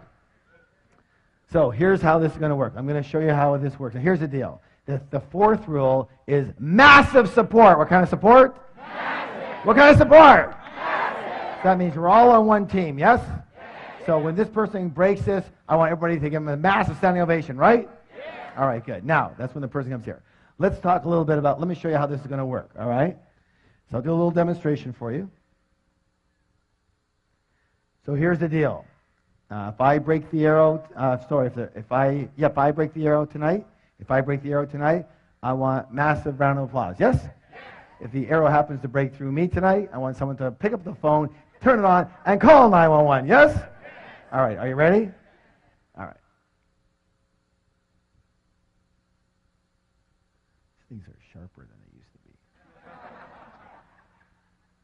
So here's how this is going to work. I'm going to show you how this works. And here's the deal. The fourth rule is massive support. What kind of support? Massive. What kind of support? Massive. That means we're all on one team, yes? Yes. So when this person breaks this, I want everybody to give him a massive standing ovation, right? Yes. All right, good. Now, that's when the person comes here. Let's talk a little bit about, let me show you how this is going to work, all right? So I'll do a little demonstration for you. So here's the deal. If I break the arrow, if I break the arrow tonight, I want massive round of applause. Yes? Yes? If the arrow happens to break through me tonight, I want someone to pick up the phone, turn it on, and call 911. Yes? Yes? All right. Are you ready? All right. These things are sharper than they used to be.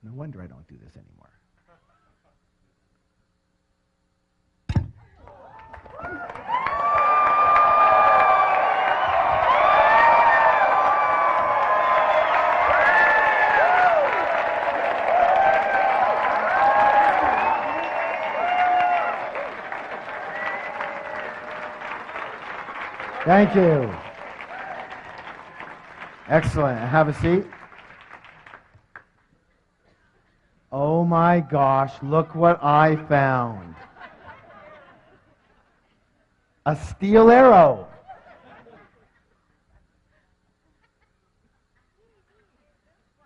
No wonder I don't do this anymore. Thank you. Excellent. Have a seat. Oh my gosh, look what I found. A steel arrow.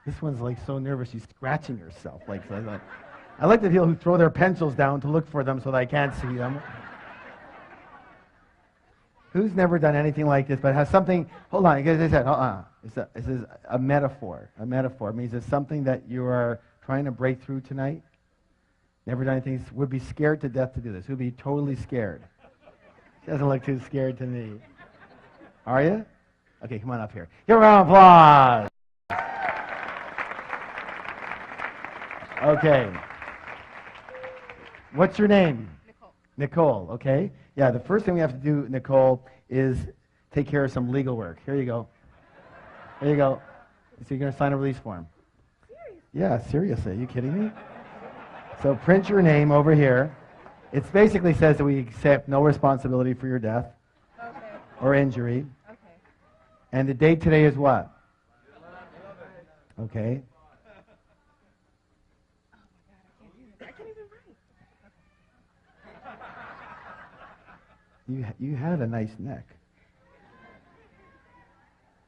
This one's like so nervous she's scratching herself. I like the people who throw their pencils down to look for them so that I can't see them. Who's never done anything like this, but has something, hold on, as I said, hold on. This is a metaphor. A metaphor means it's something that you are trying to break through tonight. Never done anything, would be scared to death to do this. Would be totally scared. She doesn't look too scared to me. Are you? Okay, come on up here. Give a round of applause. Okay. What's your name? Nicole, okay? Yeah, the first thing we have to do, Nicole, is take care of some legal work. Here you go. Here you go. So you're going to sign a release form. Seriously? Yeah, seriously. Are you kidding me? So print your name over here. It basically says that we accept no responsibility for your death or injury. Okay. And the date today is what? Okay. You had a nice neck.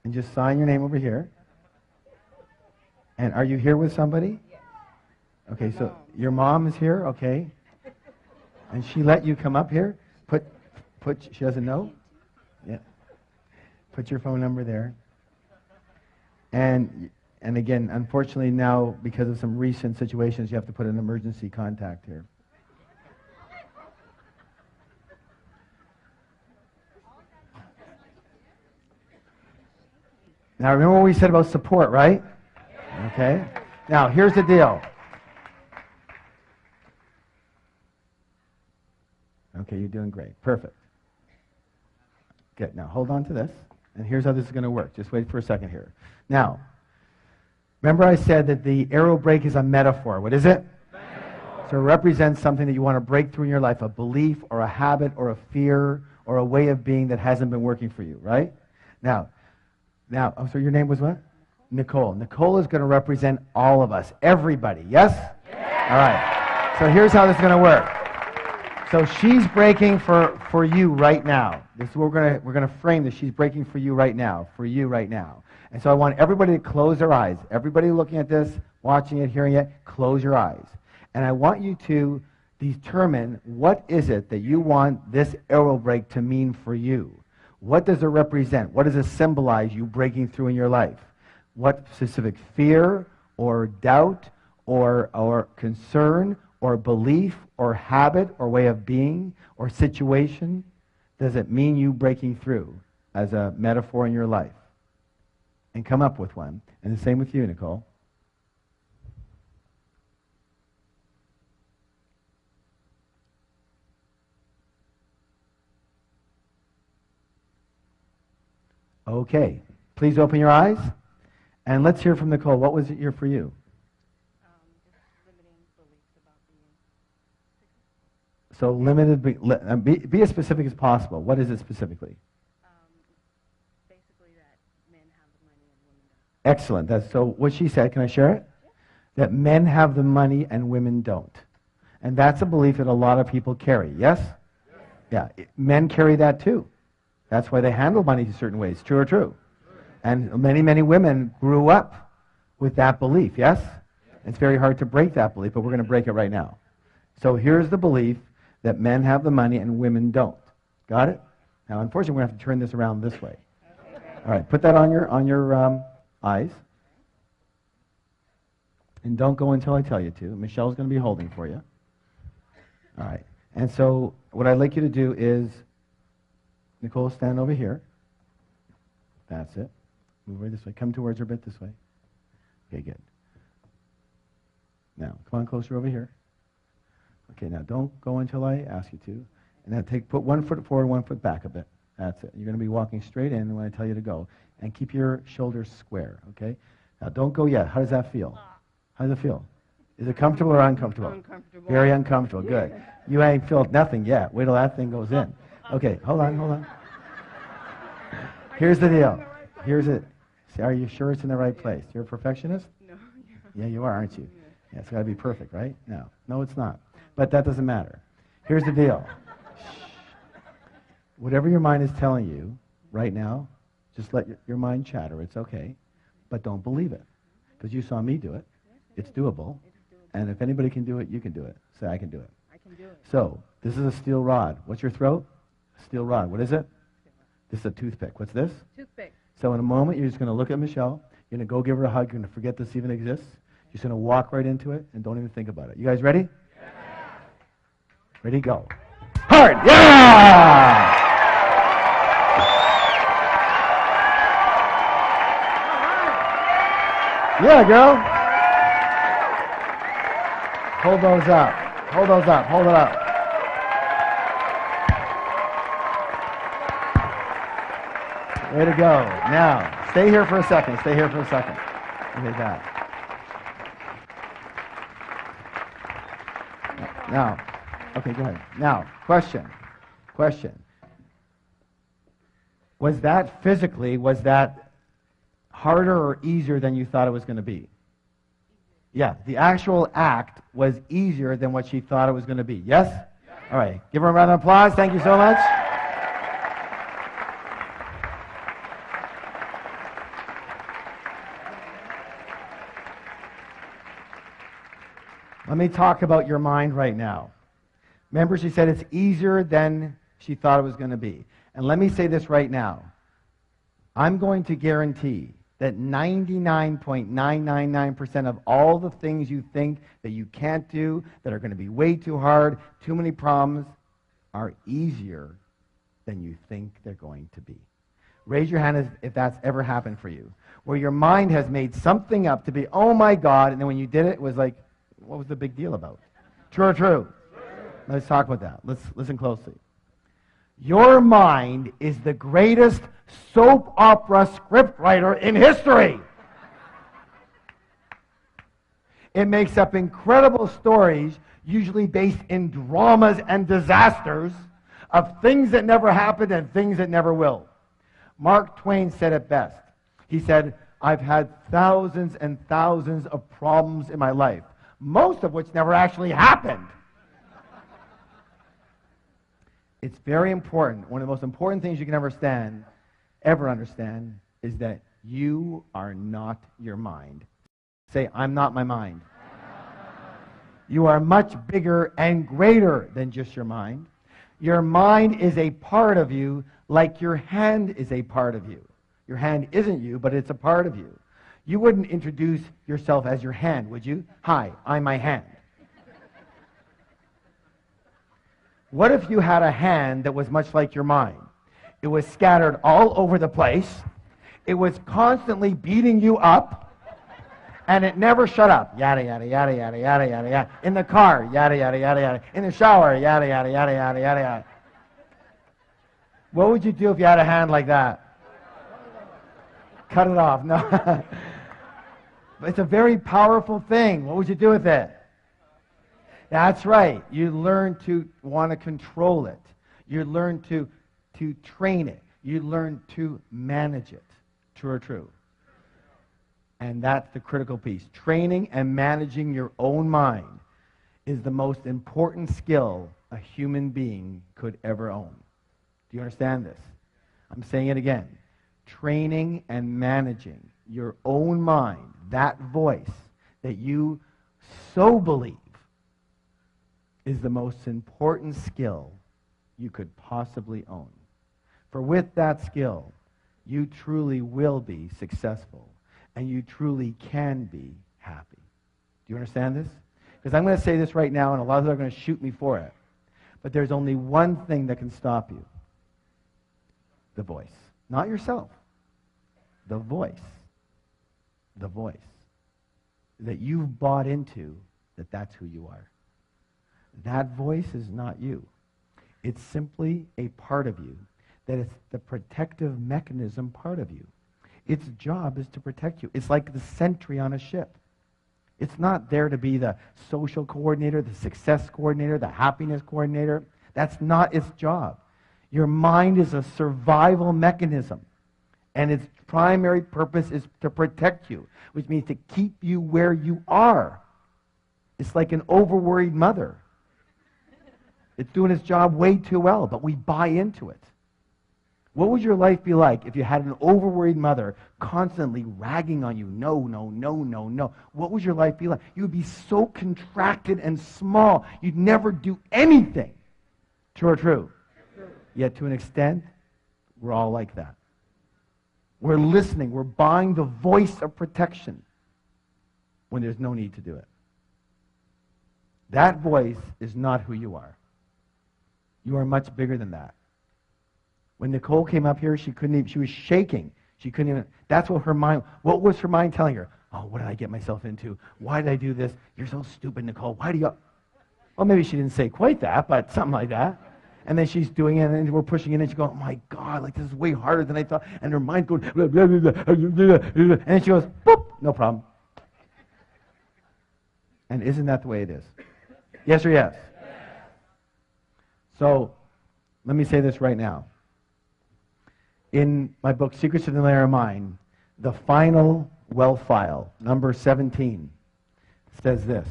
And just sign your name over here. And are you here with somebody? Yes. Okay, so your mom is here, okay. And she let you come up here? She doesn't know? Yeah. Put your phone number there. And again, unfortunately now, because of some recent situations, you have to put an emergency contact here. Now, remember what we said about support, right? Okay. Now, here's the deal. Okay, you're doing great. Perfect. Good. Now, hold on to this. And here's how this is going to work. Just wait for a second here. Now, remember I said that the arrow break is a metaphor. What is it? Metaphor. So it represents something that you want to break through in your life, a belief or a habit or a fear or a way of being that hasn't been working for you, right? Now, so your name was what? Nicole. Nicole is going to represent all of us, everybody, yes? Yes. All right. So here's how this is going to work. So she's breaking for you right now. This is what we're gonna frame this. She's breaking for you right now, And so I want everybody to close their eyes. Everybody looking at this, watching it, hearing it, close your eyes. And I want you to determine what is it that you want this arrow break to mean for you. What does it represent? What does it symbolize you breaking through in your life? What specific fear or doubt or concern or belief or habit or way of being or situation does it mean you breaking through as a metaphor in your life? And come up with one. And the same with you, Nicole. Okay. Please open your eyes. And let's hear from Nicole. What was it here for you? So limited, be as specific as possible. What is it specifically? Basically that men have the money and women don't. Excellent. That's so what she said. Can I share it? Yeah. That men have the money and women don't. And that's a belief that a lot of people carry, yes? Yeah. Men carry that too. That's why they handle money in certain ways. True or true? And many, many women grew up with that belief, yes? It's very hard to break that belief, but we're going to break it right now. So here's the belief that men have the money and women don't. Got it? Now, unfortunately, we're going to have to turn this around this way. All right, put that on your eyes. And don't go until I tell you to. Michelle's going to be holding for you. All right. And so what I'd like you to do is, Nicole, stand over here. That's it. Move over this way. Come towards her a bit this way. Okay, good. Now, come on closer over here. Okay, now don't go until I ask you to. And now put 1 foot forward, 1 foot back a bit. That's it. You're going to be walking straight in when I tell you to go. And keep your shoulders square, okay? Now don't go yet. How does that feel? How does it feel? Is it comfortable or uncomfortable? Uncomfortable. Very uncomfortable. Good. You ain't felt nothing yet. Wait till that thing goes in. Okay, hold on. Here's the deal. Here's it. See, are you sure it's in the right place? You're a perfectionist? No. Yeah, you are, aren't you? Yeah, it's got to be perfect, right? No, it's not. But that doesn't matter. Here's the deal. Whatever your mind is telling you right now, just let your mind chatter. It's okay. But don't believe it. Because you saw me do it. It's doable. And if anybody can do it, you can do it. Say, I can do it. I can do it. So, this is a steel rod. What's your throat? A steel rod. What is it? This is a toothpick. What's this? Toothpick. So in a moment, you're just going to look at Michelle. You're going to go give her a hug. You're going to forget this even exists. You're just going to walk right into it and don't even think about it. You guys ready? Yeah. Ready, go. Hard! Yeah! Yeah, girl. Hold those up. Hold those up. Hold it up. Way to go. Now, stay here for a second. Stay here for a second. Okay, that. Now, okay, go ahead. Now, question. Was that physically, was that harder or easier than you thought it was going to be? Yeah, the actual act was easier than what she thought it was going to be. Yes? All right. Give her a round of applause. Thank you so much. Let me talk about your mind right now. Remember, she said it's easier than she thought it was going to be. And let me say this right now. I'm going to guarantee that 99.999% of all the things you think that you can't do, that are going to be way too hard, too many problems, are easier than you think they're going to be. Raise your hand if that's ever happened for you, where your mind has made something up to be, oh my God, and then when you did it, it was like, what was the big deal about? True or true? Let's talk about that. Let's listen closely. Your mind is the greatest soap opera scriptwriter in history. It makes up incredible stories, usually based in dramas and disasters, of things that never happened and things that never will. Mark Twain said it best. He said, I've had thousands and thousands of problems in my life, most of which never actually happened. It's very important. One of the most important things you can ever understand, is that you are not your mind. Say, I'm not my mind. You are much bigger and greater than just your mind. Your mind is a part of you, like your hand is a part of you. Your hand isn't you, but it's a part of you. You wouldn't introduce yourself as your hand, would you? Hi, I'm my hand. What if you had a hand that was much like your mind? It was scattered all over the place. It was constantly beating you up. And it never shut up. Yada, yada, yada, yada, yada, yada, yada. In the car, yada, yada, yada, yada. In the shower, yada, yada, yada, yada, yada, yada. What would you do if you had a hand like that? Cut it off. No. It's a very powerful thing. What would you do with it? That's right. You learn to want to control it. You learn to train it. You learn to manage it. True or true? And that's the critical piece. Training and managing your own mind is the most important skill a human being could ever own. Do you understand this? I'm saying it again. Training and managing your own mind, that voice that you so believe, is the most important skill you could possibly own. For with that skill, you truly will be successful. And you truly can be happy. Do you understand this? Because I'm going to say this right now, and a lot of them are going to shoot me for it. But there's only one thing that can stop you. The voice. Not yourself. The voice. The voice. That you've bought into that that's who you are. That voice is not you. It's simply a part of you. That it's the protective mechanism part of you. Its job is to protect you. It's like the sentry on a ship. It's not there to be the social coordinator, the success coordinator, the happiness coordinator. That's not its job. Your mind is a survival mechanism, and its primary purpose is to protect you, which means to keep you where you are. It's like an over-worried mother. It's doing its job way too well, but we buy into it. What would your life be like if you had an over-worried mother constantly ragging on you? No, no, no, no, no. What would your life be like? You would be so contracted and small, you'd never do anything. True or true? True. Yet to an extent, we're all like that. We're listening. We're buying the voice of protection when there's no need to do it. That voice is not who you are. You are much bigger than that. When Nicole came up here, she was shaking. She couldn't even, that's what what was her mind telling her? Oh, what did I get myself into? Why did I do this? You're so stupid, Nicole. Why do you? Well, maybe she didn't say quite that, but something like that. And then she's doing it, and we're pushing it, and she goes, oh my God, like this is way harder than I thought. And her mind's going, blah, blah, blah, blah, blah, blah. And then she goes, boop, no problem. And isn't that the way it is? Yes or yes? So, let me say this right now. In my book, Secrets of the Millionaire Mind, the final wealth file, number 17, says this.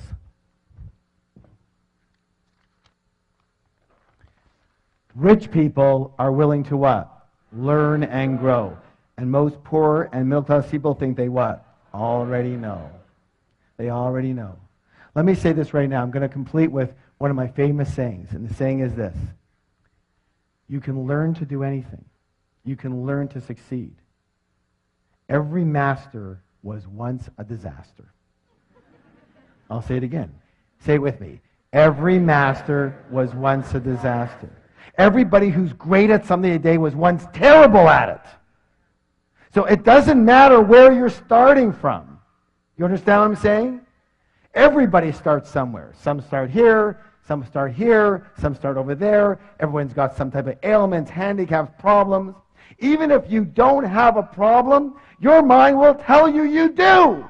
Rich people are willing to what? Learn and grow. And most poor and middle-class people think they what? Already know. They already know. Let me say this right now. I'm going to complete with one of my famous sayings. And the saying is this. You can learn to do anything. You can learn to succeed. Every master was once a disaster. I'll say it again. Say it with me. Every master was once a disaster. Everybody who's great at something today was once terrible at it. So it doesn't matter where you're starting from. You understand what I'm saying? Everybody starts somewhere. Some start here, Some start here, some start over there. Everyone's got some type of ailments, handicaps, problems. Even if you don't have a problem, your mind will tell you you do.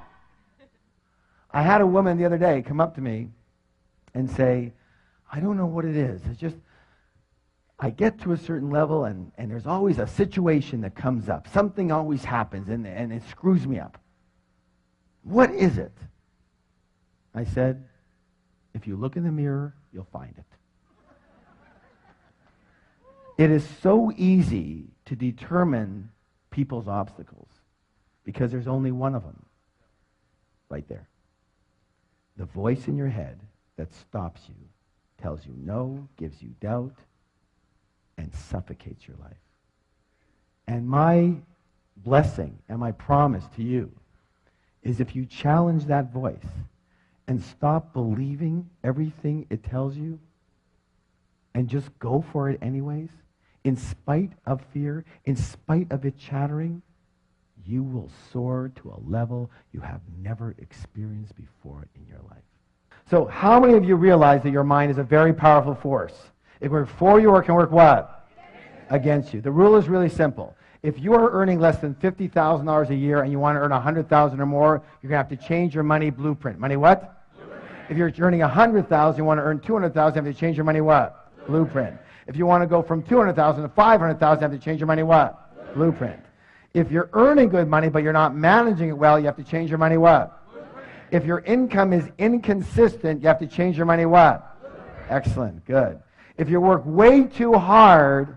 I had a woman the other day come up to me and say, I don't know what it is. It's just, I get to a certain level and there's always a situation that comes up. Something always happens and it screws me up. What is it? I said, if you look in the mirror, you'll find it. It is so easy to determine people's obstacles because there's only one of them right there. The voice in your head that stops you, tells you no, gives you doubt, and suffocates your life. And my blessing and my promise to you is if you challenge that voice and stop believing everything it tells you and just go for it anyways, in spite of fear, in spite of it chattering, you will soar to a level you have never experienced before in your life. So how many of you realize that your mind is a very powerful force? It can work for you or it can work what? Against you. The rule is really simple. If you are earning less than $50,000 a year and you want to earn $100,000 or more, you're going to have to change your money blueprint. Money what? Blueprint. If you're earning $100,000, you want to earn $200,000, you have to change your money what? Blueprint. If you want to go from $200,000 to $500,000, you have to change your money what? Blueprint. If you're earning good money but you're not managing it well, you have to change your money what? Blueprint. If your income is inconsistent, you have to change your money what? Blueprint. Excellent, good. If you work way too hard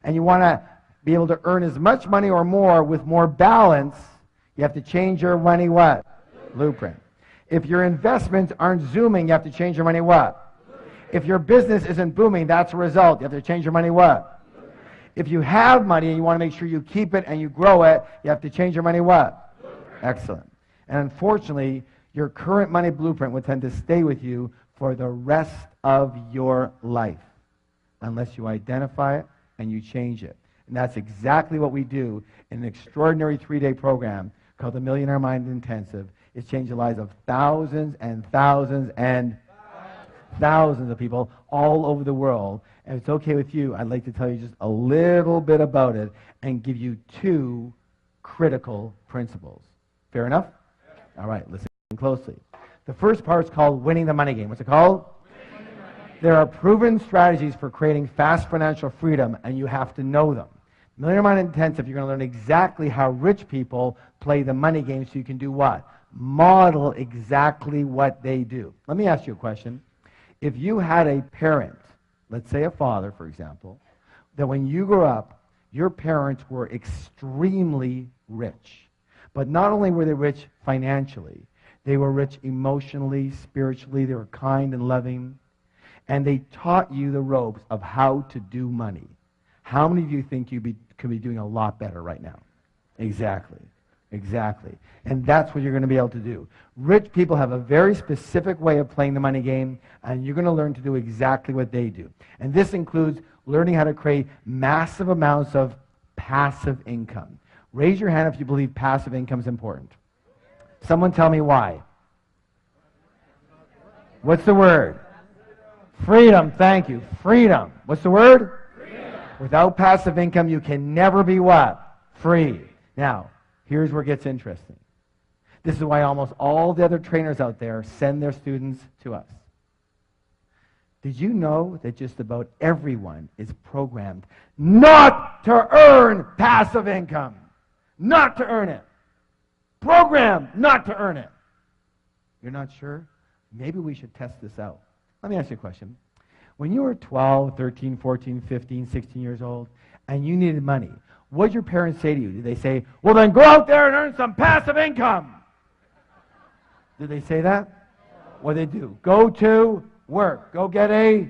and you want to be able to earn as much money or more with more balance, you have to change your money what? Blueprint. If your investments aren't zooming, you have to change your money what? If your business isn't booming, that's a result. You have to change your money what? If you have money and you want to make sure you keep it and you grow it, you have to change your money what? Excellent. And unfortunately, your current money blueprint would tend to stay with you for the rest of your life unless you identify it and you change it. And that's exactly what we do in an extraordinary 3-day program called the Millionaire Mind Intensive. It's changed the lives of thousands and thousands and thousands of people all over the world. And if it's okay with you, I'd like to tell you just a little bit about it and give you 2 critical principles. Fair enough? All right, listen closely. The first part is called winning the money game. What's it called? There are proven strategies for creating fast financial freedom, and you have to know them. Millionaire Mind Intensive, you're going to learn exactly how rich people play the money game so you can do what? Model exactly what they do. Let me ask you a question. If you had a parent, let's say a father, for example, that when you grew up, your parents were extremely rich. But not only were they rich financially, they were rich emotionally, spiritually, they were kind and loving, and they taught you the ropes of how to do money. How many of you think you could be doing a lot better right now? Exactly. Exactly. And that's what you're going to be able to do. Rich people have a very specific way of playing the money game, and you're going to learn to do exactly what they do. And this includes learning how to create massive amounts of passive income. Raise your hand if you believe passive income is important. Someone tell me why. What's the word? Freedom. Thank you. Freedom. What's the word? Freedom. Without passive income, you can never be what? Free. Now, here's where it gets interesting. This is why almost all the other trainers out there send their students to us. Did you know that just about everyone is programmed not to earn passive income? Not to earn it. Programmed not to earn it. You're not sure? Maybe we should test this out. Let me ask you a question. When you were 12, 13, 14, 15, 16 years old, and you needed money, what did your parents say to you? Did they say, well, then go out there and earn some passive income? Did they say that? What did they do? Go to work. Go get a...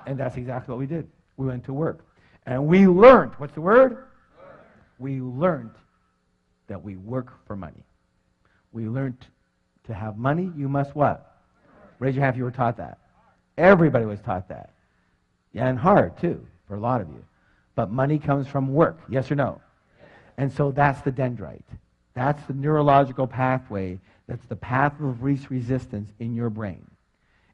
And that's exactly what we did. We went to work. And we learned. What's the word? We learned that we work for money. We learned to have money, you must what? Raise your hand if you were taught that. Everybody was taught that. Yeah, and hard, too, for a lot of you. But money comes from work, yes or no? And so that's the dendrite. That's the neurological pathway. That's the path of least resistance in your brain.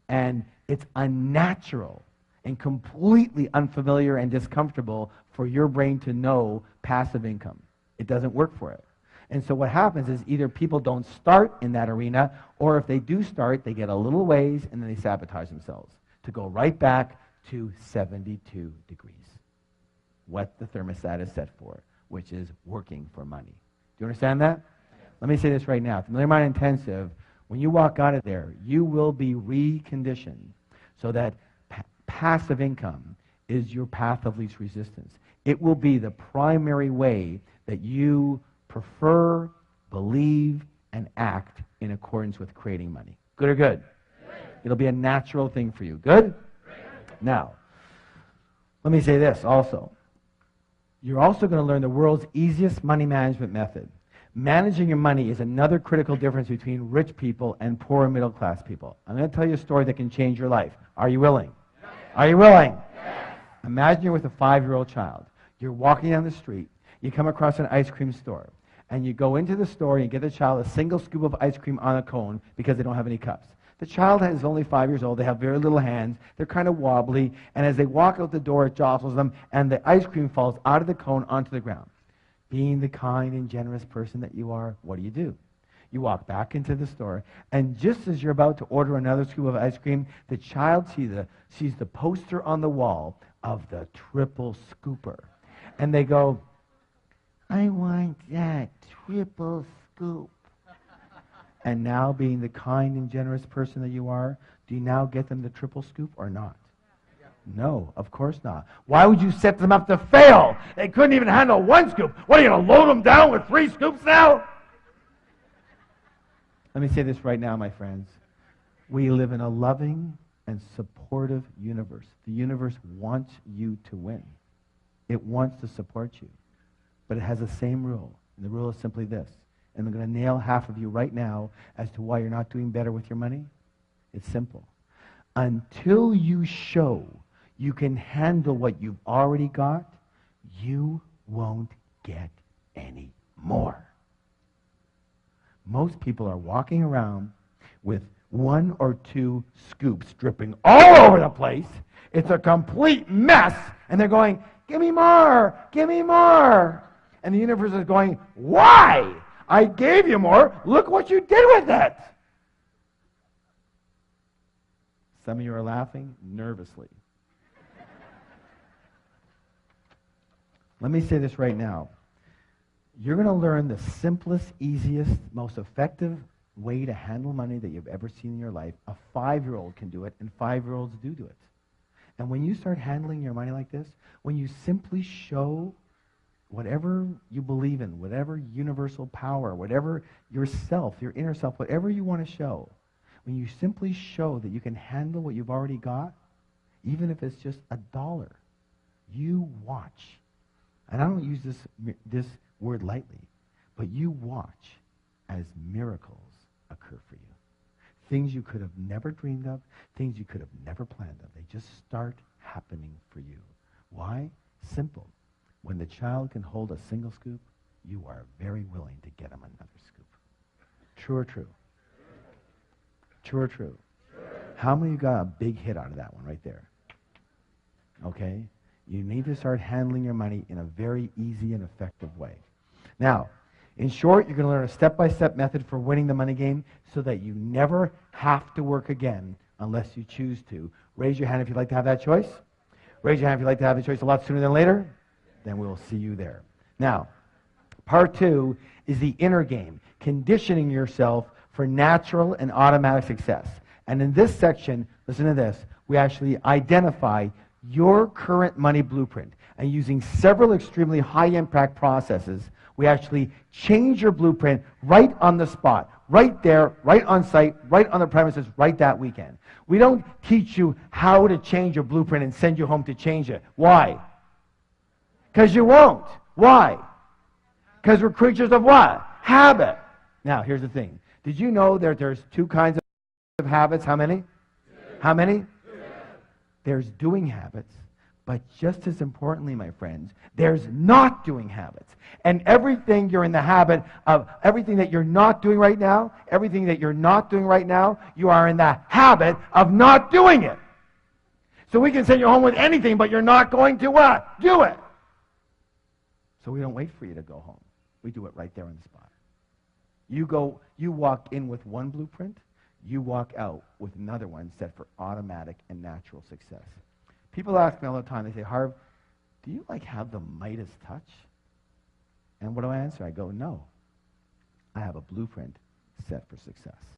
And It's unnatural and completely unfamiliar and discomfortable for your brain to know passive income. It doesn't work for it. And so what happens is either people don't start in that arena, or if they do start, they get a little ways and then they sabotage themselves to go right back to 72 degrees. What the thermostat is set for, which is working for money. Do you understand that? Let me say this right now. Familiar Mind Intensive, when you walk out of there, you will be reconditioned so that passive income is your path of least resistance. It will be the primary way that you prefer, believe, and act in accordance with creating money. Good or good? Good. It'll be a natural thing for you. Good? Good. Now, let me say this also. You're also going to learn the world's easiest money management method. Managing your money is another critical difference between rich people and poor and middle class people. I'm going to tell you a story that can change your life. Are you willing? Yes. Are you willing? Yes. Imagine you're with a 5-year-old child. You're walking down the street. You come across an ice cream store. And you go into the store and you get the child a single scoop of ice cream on a cone because they don't have any cups. The child is only 5 years old. They have very little hands. They're kind of wobbly. And as they walk out the door, it jostles them, and the ice cream falls out of the cone onto the ground. Being the kind and generous person that you are, what do? You walk back into the store, and just as you're about to order another scoop of ice cream, the child sees the poster on the wall of the triple scooper. And they go, I want that triple scoop. And now, being the kind and generous person that you are, do you now get them the triple scoop or not? No, of course not. Why would you set them up to fail? They couldn't even handle one scoop. What, are you going to load them down with 3 scoops now? Let me say this right now, my friends. We live in a loving and supportive universe. The universe wants you to win. It wants to support you. But it has the same rule. And the rule is simply this. And I'm going to nail half of you right now as to why you're not doing better with your money. It's simple. Until you show you can handle what you've already got, you won't get any more. Most people are walking around with 1 or 2 scoops dripping all over the place. It's a complete mess. And they're going, give me more, give me more. And the universe is going, why? I gave you more. Look what you did with it. Some of you are laughing nervously. Let me say this right now. You're going to learn the simplest, easiest, most effective way to handle money that you've ever seen in your life. A 5-year-old can do it, and 5-year-olds do it. And when you start handling your money like this, when you simply show whatever you believe in, whatever universal power, whatever yourself, your inner self, whatever you want to show, when you simply show that you can handle what you've already got, even if it's just $1, you watch. And I don't use this word lightly, but you watch as miracles occur for you. Things you could have never dreamed of, things you could have never planned of. They just start happening for you. Why? Simple. When the child can hold a single scoop, you are very willing to get him another scoop. True or true? True or true? How many of you got a big hit out of that one right there? Okay? You need to start handling your money in a very easy and effective way. Now, in short, you're going to learn a step-by-step method for winning the money game so that you never have to work again unless you choose to. Raise your hand if you'd like to have that choice. Raise your hand if you'd like to have the choice a lot sooner than later. Then we'll see you there. Now, part 2 is the inner game, conditioning yourself for natural and automatic success. And in this section, listen to this, we actually identify your current money blueprint. And using several extremely high-impact processes, we actually change your blueprint right on the spot, right there, right on site, right on the premises, right that weekend. We don't teach you how to change your blueprint and send you home to change it. Why? Because you won't. Why? Because we're creatures of what? Habit. Now, here's the thing. Did you know that there's 2 kinds of habits? How many? 2. How many? 2. There's doing habits, But just as importantly, my friends, there's not doing habits. And everything you're in the habit of, everything that you're not doing right now, everything that you're not doing right now, you are in the habit of not doing it. So we can send you home with anything, but you're not going to what? Do it. So we don't wait for you to go home. We do it right there on the spot. You walk in with one blueprint, you walk out with another one set for automatic and natural success. People ask me all the time, they say, Harv, do you have the Midas touch? And what do I answer? I go, no. I have a blueprint set for success.